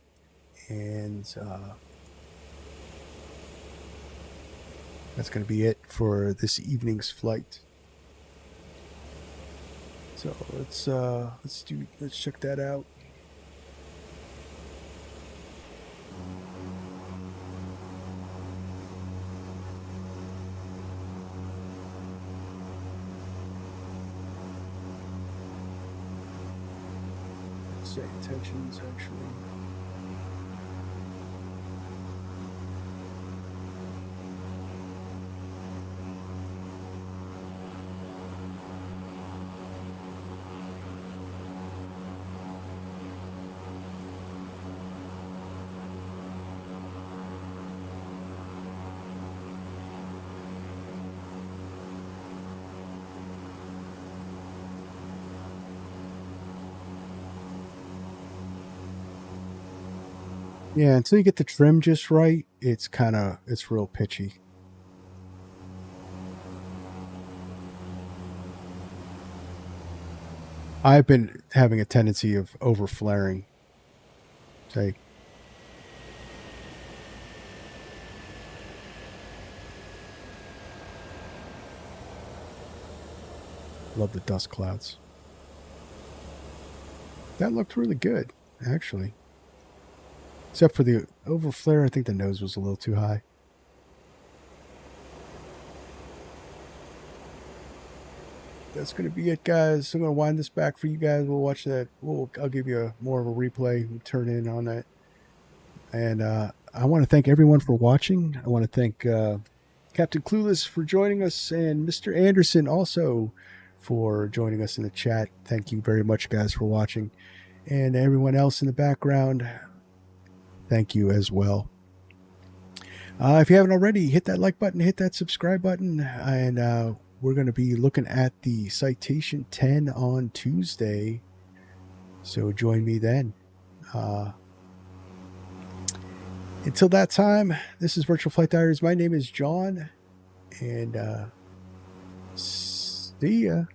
and that's going to be it for this evening's flight. So let's check that out. Say intentions actually. Yeah, until you get the trim just right, it's real pitchy. I've been having a tendency of over flaring. Say, love the dust clouds. That looked really good, actually. Except for the over flare, I think the nose was a little too high. That's going to be it, guys. I'm going to wind this back for you guys. We'll watch that. I'll give you more of a replay. We'll turn in on that. And I want to thank everyone for watching. I want to thank Captain Clueless for joining us, and Mr. Anderson also for joining us in the chat. Thank you very much, guys, for watching. And everyone else in the background, thank you as well. If you haven't already, hit that like button, hit that subscribe button, and we're going to be looking at the Citation 10 on Tuesday. So join me then. Until that time, this is Virtual Flight Diaries. My name is John, and see ya.